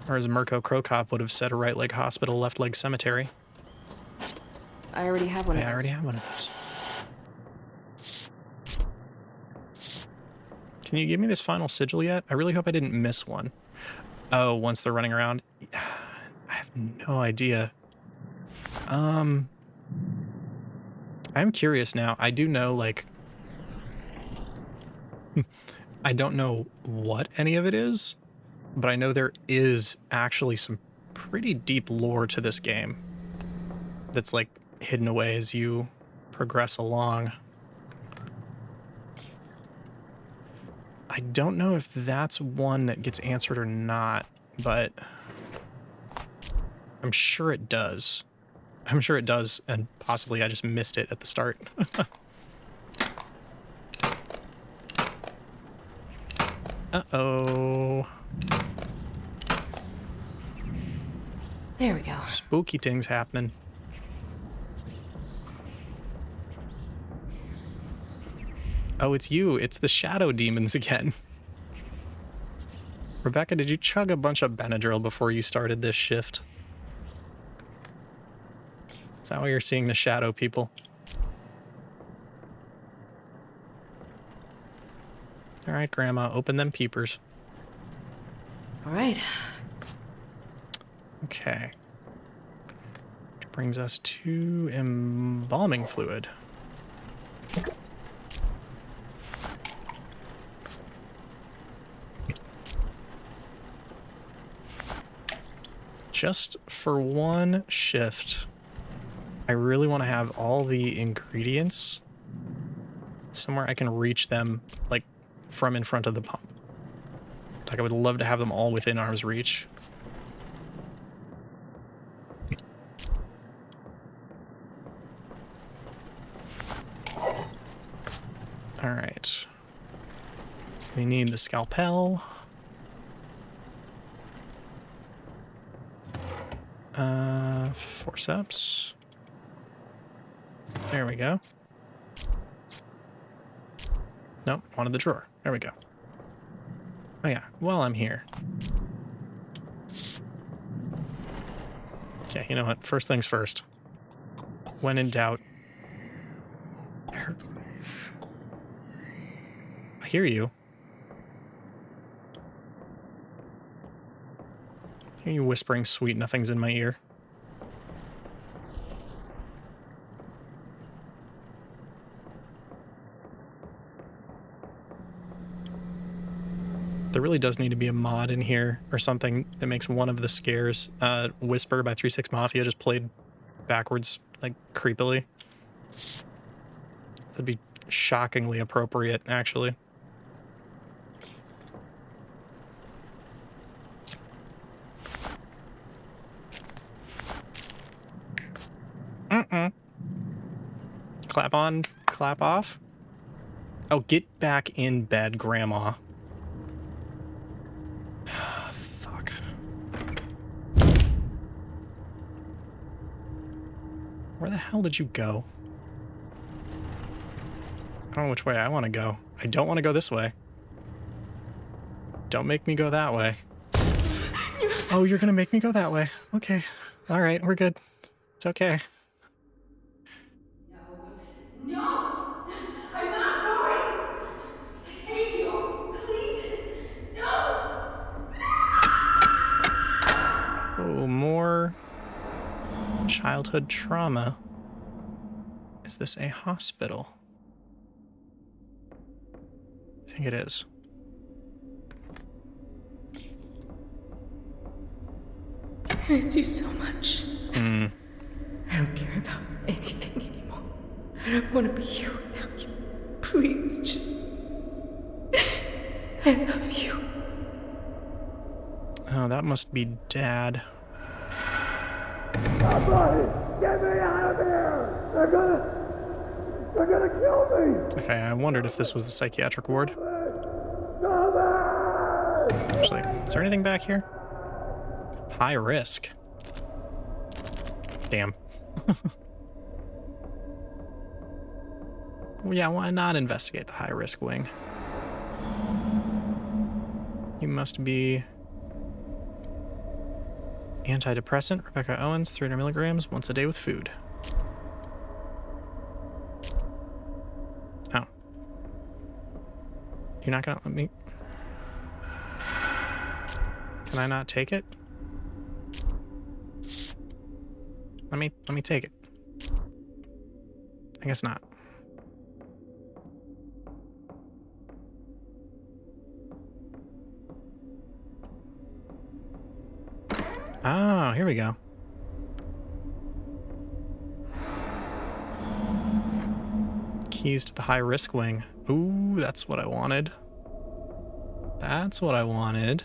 Or as Mirko Krokop would have said, a right leg hospital, left leg cemetery. I already have one of those. I already have one of those. Can you give me this final sigil yet? I really hope I didn't miss one. Oh, once they're running around. I have no idea. I'm curious now. I do know, like, I don't know what any of it is, but I know there is actually some pretty deep lore to this game that's like hidden away as you progress along. I don't know if that's one that gets answered or not, but I'm sure it does. I'm sure it does, and possibly I just missed it at the start. Uh-oh. There we go. Spooky things happening. Oh, it's you. It's the shadow demons again. Rebecca, did you chug a bunch of Benadryl before you started this shift? Is that why you're seeing the shadow people? All right, Grandma, open them peepers. All right. Okay. Which brings us to embalming fluid. Just for one shift, I really want to have all the ingredients somewhere I can reach them, like, from in front of the pump. Like, I would love to have them all within arm's reach. All right. We need the scalpel. Forceps. There we go. Nope, wanted the drawer. There we go. Oh yeah, while I'm here. Okay, you know what? First things first. When in doubt. I hear you. I hear you whispering sweet nothings in my ear. There really does need to be a mod in here or something that makes one of the scares, Whisper by 3-6 Mafia, just played backwards, like, creepily. That'd be shockingly appropriate, actually. Clap on, clap off. Oh, get back in bed, Grandma. Fuck. Where the hell did you go? I don't know which way I want to go. I don't want to go this way. Don't make me go that way. Oh, you're gonna make me go that way. Okay. All right, we're good. It's okay. No! I'm not going! I hate you! Please, don't! Oh. Oh, more childhood trauma. Is this a hospital? I think it is. I miss you so much. Hmm. I don't care about anything anymore. I don't want to be here without you. Please, just... I love you. Oh, that must be Dad. Somebody, get me out of here! They're gonna kill me! Okay, I wondered if this was the psychiatric ward. Actually, is there anything back here? High risk. Damn. Well, yeah, why not investigate the high risk wing? You must be antidepressant, Rebecca Owens, 300 milligrams, once a day with food. Oh. You're not gonna let me... Can I not take it? Let me take it. I guess not. Oh, here we go. Keys to the high risk wing. Ooh, that's what I wanted. That's what I wanted.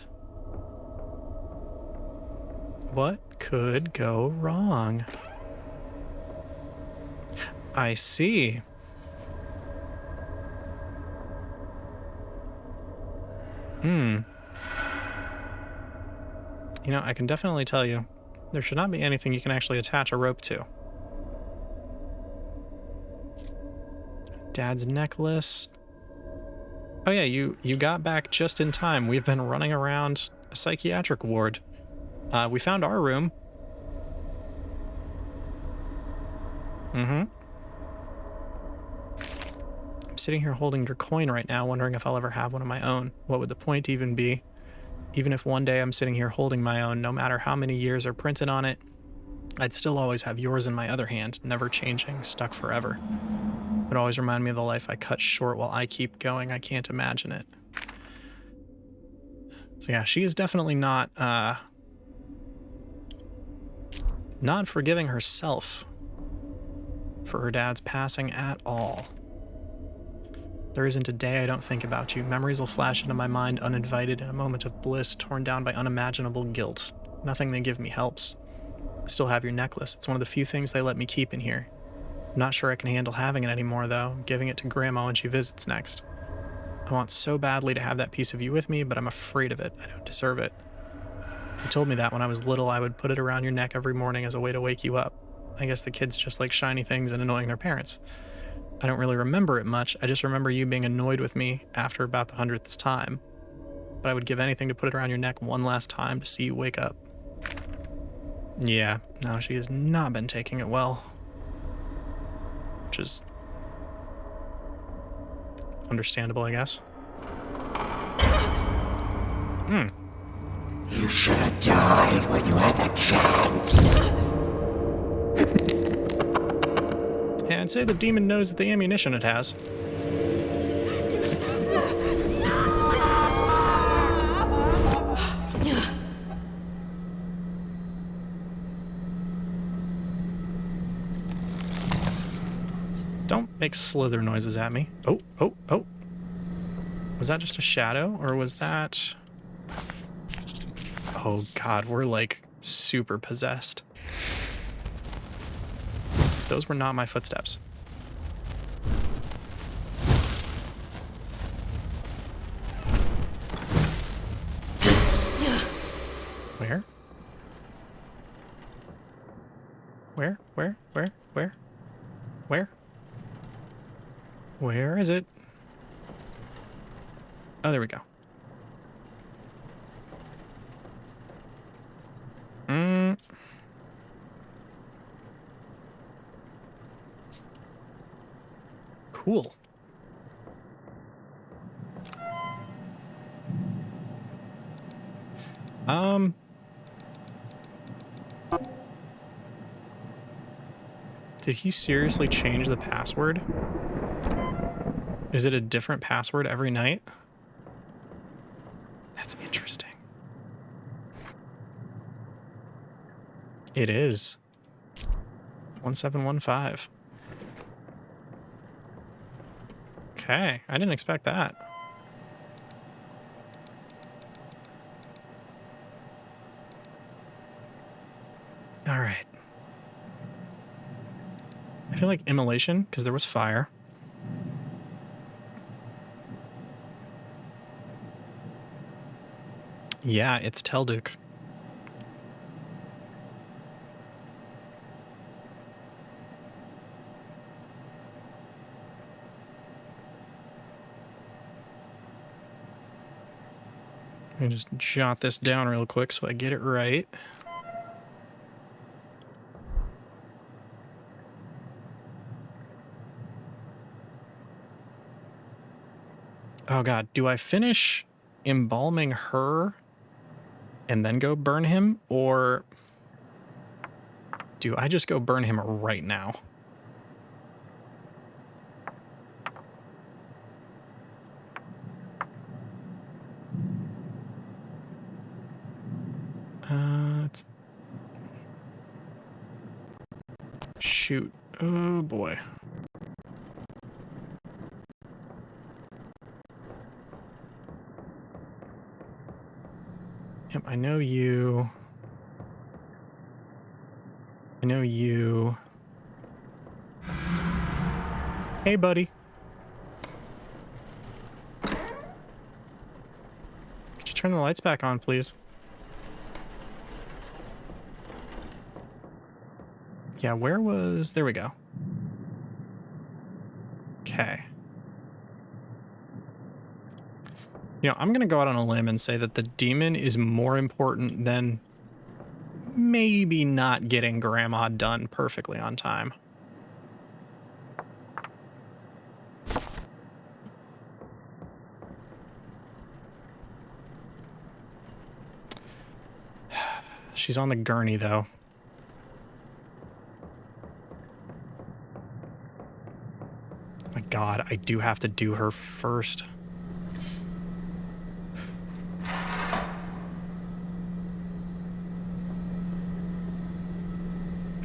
What could go wrong? I see. You know, I can definitely tell you, there should not be anything you can actually attach a rope to. Dad's necklace. Oh yeah, you got back just in time. We've been running around a psychiatric ward. We found our room. I'm sitting here holding your coin right now, wondering if I'll ever have one of my own. What would the point even be? Even if one day I'm sitting here holding my own, no matter how many years are printed on it, I'd still always have yours in my other hand, never changing, stuck forever. It would always remind me of the life I cut short while I keep going. I can't imagine it. So yeah, she is definitely not forgiving herself for her dad's passing at all. There isn't a day I don't think about you. Memories will flash into my mind uninvited in a moment of bliss, torn down by unimaginable guilt. Nothing they give me helps. I still have your necklace. It's one of the few things they let me keep in here. I'm not sure I can handle having it anymore, though. I'm giving it to Grandma when she visits next. I want so badly to have that piece of you with me, but I'm afraid of it. I don't deserve it. You told me that when I was little, I would put it around your neck every morning as a way to wake you up. I guess the kids just like shiny things and annoying their parents. I don't really remember it much. I just remember you being annoyed with me after about the 100th time. But I would give anything to put it around your neck one last time to see you wake up. Yeah, no, she has not been taking it well. Which is understandable, I guess. You should have died when you had the chance. Yeah, I'd say the demon knows the ammunition it has. Don't make slither noises at me. Oh, oh, oh. Was that just a shadow, or was that... Oh god, we're like super possessed. Those were not my footsteps. Where? Where? Where? Where? Where? Where? Where is it? Oh, there we go. Cool. Did he seriously change the password? Is it a different password every night? That's interesting. It is. 1715. Okay, I didn't expect that. All right. I feel like immolation, because there was fire. Yeah, it's Telduk. Let me just jot this down real quick so I get it right. Oh god, do I finish embalming her and then go burn him, or do I just go burn him right now? It's... Shoot. Oh boy. Yep, I know you. I know you. Hey, buddy. Could you turn the lights back on, please? Yeah, where was... There we go. Okay. You know, I'm going to go out on a limb and say that the demon is more important than maybe not getting Grandma done perfectly on time. She's on the gurney, though. My God, I do have to do her first.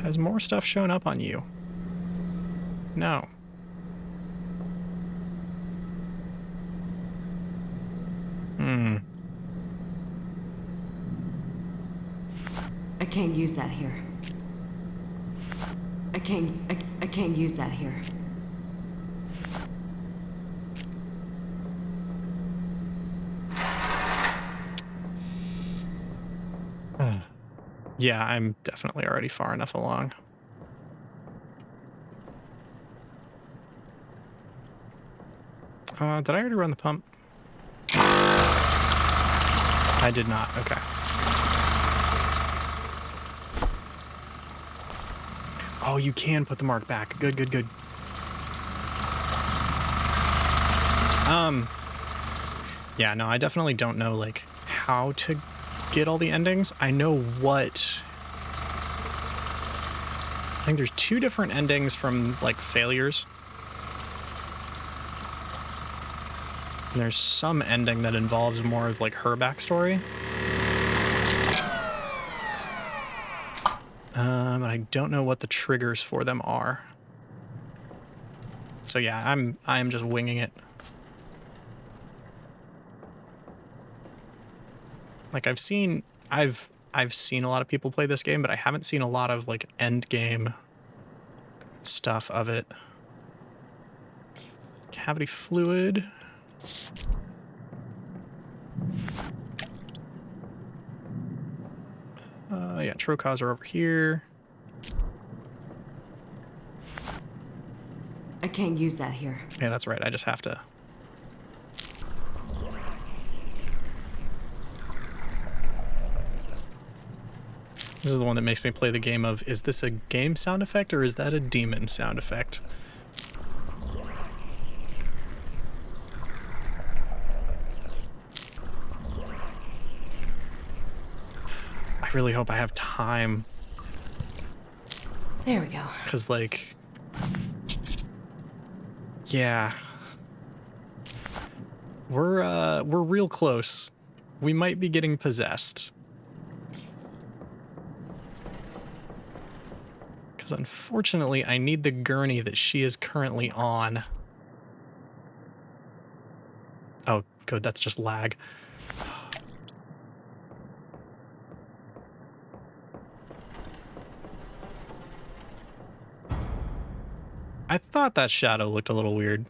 Has more stuff shown up on you? No. I can't use that here. I can't use that here. Yeah, I'm definitely already far enough along. Did I already run the pump? I did not. Okay. Oh, you can put the mark back. Good, good, good. Yeah, no, I definitely don't know, like, how to get all the endings. I know what... I think there's 2 different endings from, like, failures. And there's some ending that involves more of, like, her backstory. But I don't know what the triggers for them are. So yeah, I am just winging it. Like I've seen a lot of people play this game, but I haven't seen a lot of like end game stuff of it. Cavity fluid. Yeah, trocars are over here. I can't use that here. Yeah, that's right. I just have to. This is the one that makes me play the game of, is this a game sound effect or is that a demon sound effect? I really hope I have time There we go. Because, like... Yeah. We're real close. We might be getting possessed. Because unfortunately, I need the gurney that she is currently on. Oh, good, that's just lag. I thought that shadow looked a little weird.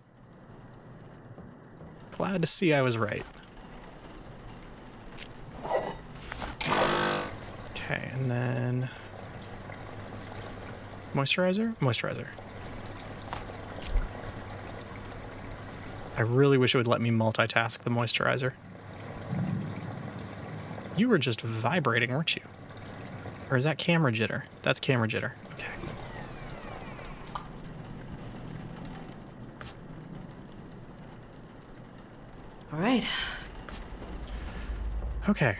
Glad to see I was right. Okay, and then... Moisturizer? Moisturizer. I really wish it would let me multitask the moisturizer. You were just vibrating, weren't you? Or is that camera jitter? That's camera jitter. Okay. All right. Okay.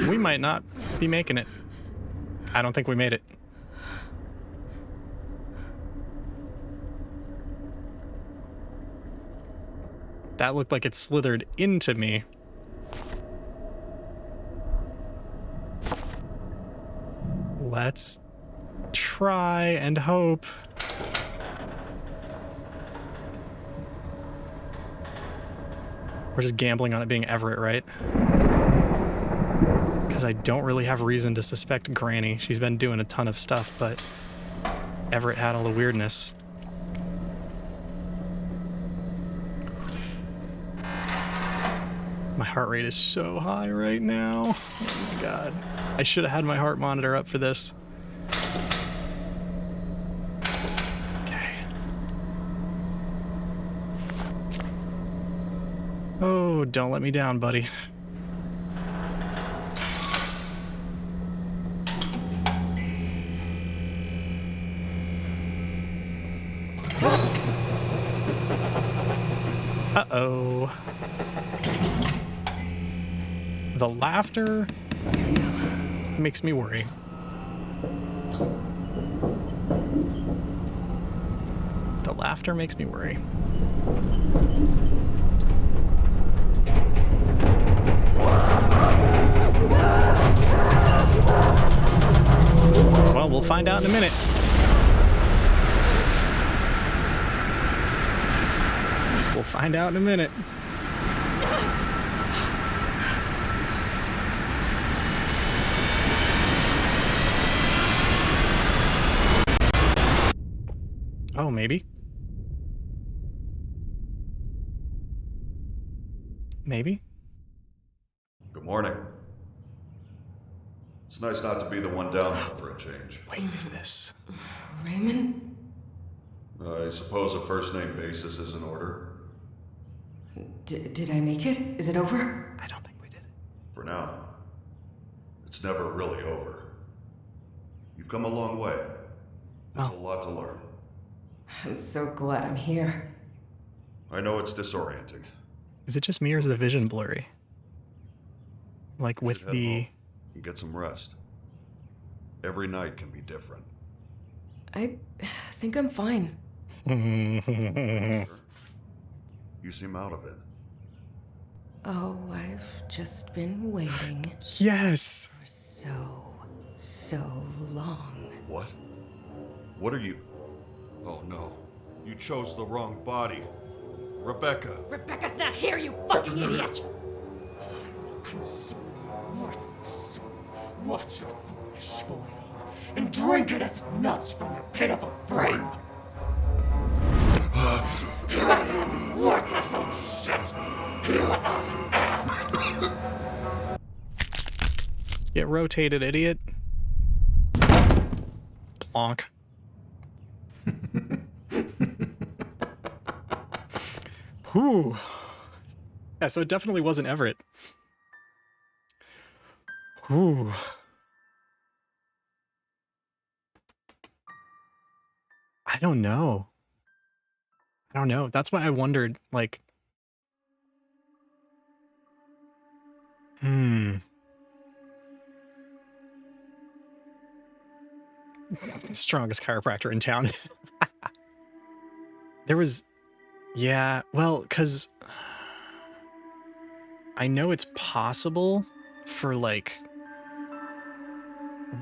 We might not be making it. I don't think we made it. That looked like it slithered into me. Let's try and hope. We're just gambling on it being Everett, right? Because I don't really have reason to suspect Granny. She's been doing a ton of stuff, but Everett had all the weirdness. My heart rate is so high right now. Oh my god. I should have had my heart monitor up for this. Okay. Oh, don't let me down, buddy. Uh-oh. The laughter makes me worry. The laughter makes me worry. Well, we'll find out in a minute. We'll find out in a minute. Oh, maybe. Maybe? Good morning. It's nice not to be the one down for a change. Wait, is this... Raymond? I suppose a first-name basis is in order. Did I make it? Is it over? I don't think we did it. For now. It's never really over. You've come a long way. There's a lot to learn. I'm so glad I'm here. I know it's disorienting. Is it just me or is the vision blurry? Like with the... And get some rest. Every night can be different. I think I'm fine. You seem out of it. Oh, I've just been waiting. Yes! For so long. What? What are you... Oh no. You chose the wrong body. Rebecca. Rebecca's not here, you fucking idiot! I will consume worthless. Watch your flesh boil and drink it as it melts from your pitiful frame. Worthless old shit. Get rotated, idiot. Plonk. Whew. Yeah, so it definitely wasn't Everett. Whew. I don't know. That's why I wondered, like... Strongest chiropractor in town. There was, yeah, well, because I know it's possible for like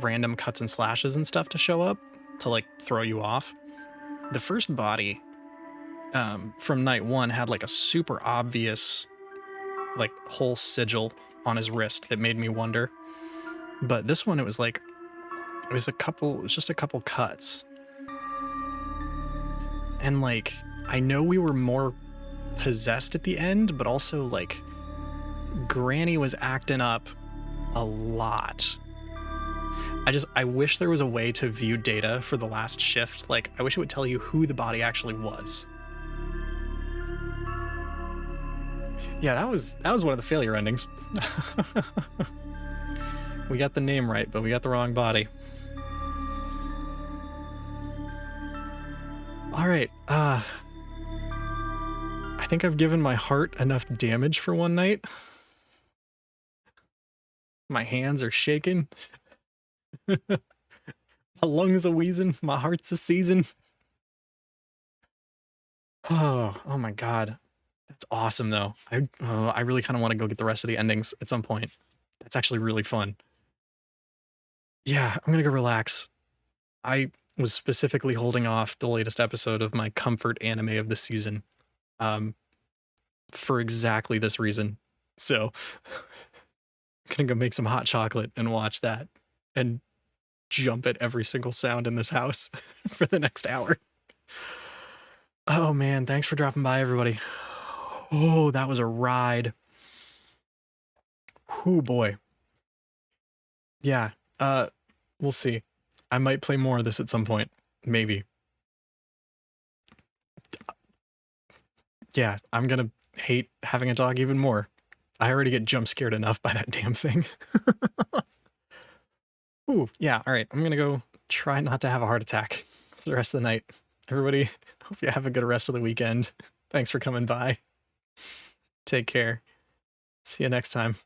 random cuts and slashes and stuff to show up to like throw you off. The first body from night one had like a super obvious like whole sigil on his wrist that made me wonder. But this one, it was just a couple cuts. And like, I know we were more possessed at the end, but also like Granny was acting up a lot. I wish there was a way to view data for the last shift. Like, I wish it would tell you who the body actually was. Yeah, that was one of the failure endings. We got the name right, but we got the wrong body. All right, I think I've given my heart enough damage for one night. My hands are shaking. My lungs are wheezing. My heart's a seizing. Oh my God. That's awesome, though. I really kind of want to go get the rest of the endings at some point. That's actually really fun. Yeah, I'm going to go relax. I was specifically holding off the latest episode of my comfort anime of the season for exactly this reason. So I'm going to go make some hot chocolate and watch that and jump at every single sound in this house for the next hour. Oh man, thanks for dropping by, everybody. Oh, that was a ride. Oh boy. Yeah, we'll see. I might play more of this at some point. Maybe. Yeah, I'm gonna hate having a dog even more. I already get jump scared enough by that damn thing. Ooh, yeah, alright. I'm gonna go try not to have a heart attack for the rest of the night. Everybody, hope you have a good rest of the weekend. Thanks for coming by. Take care. See you next time.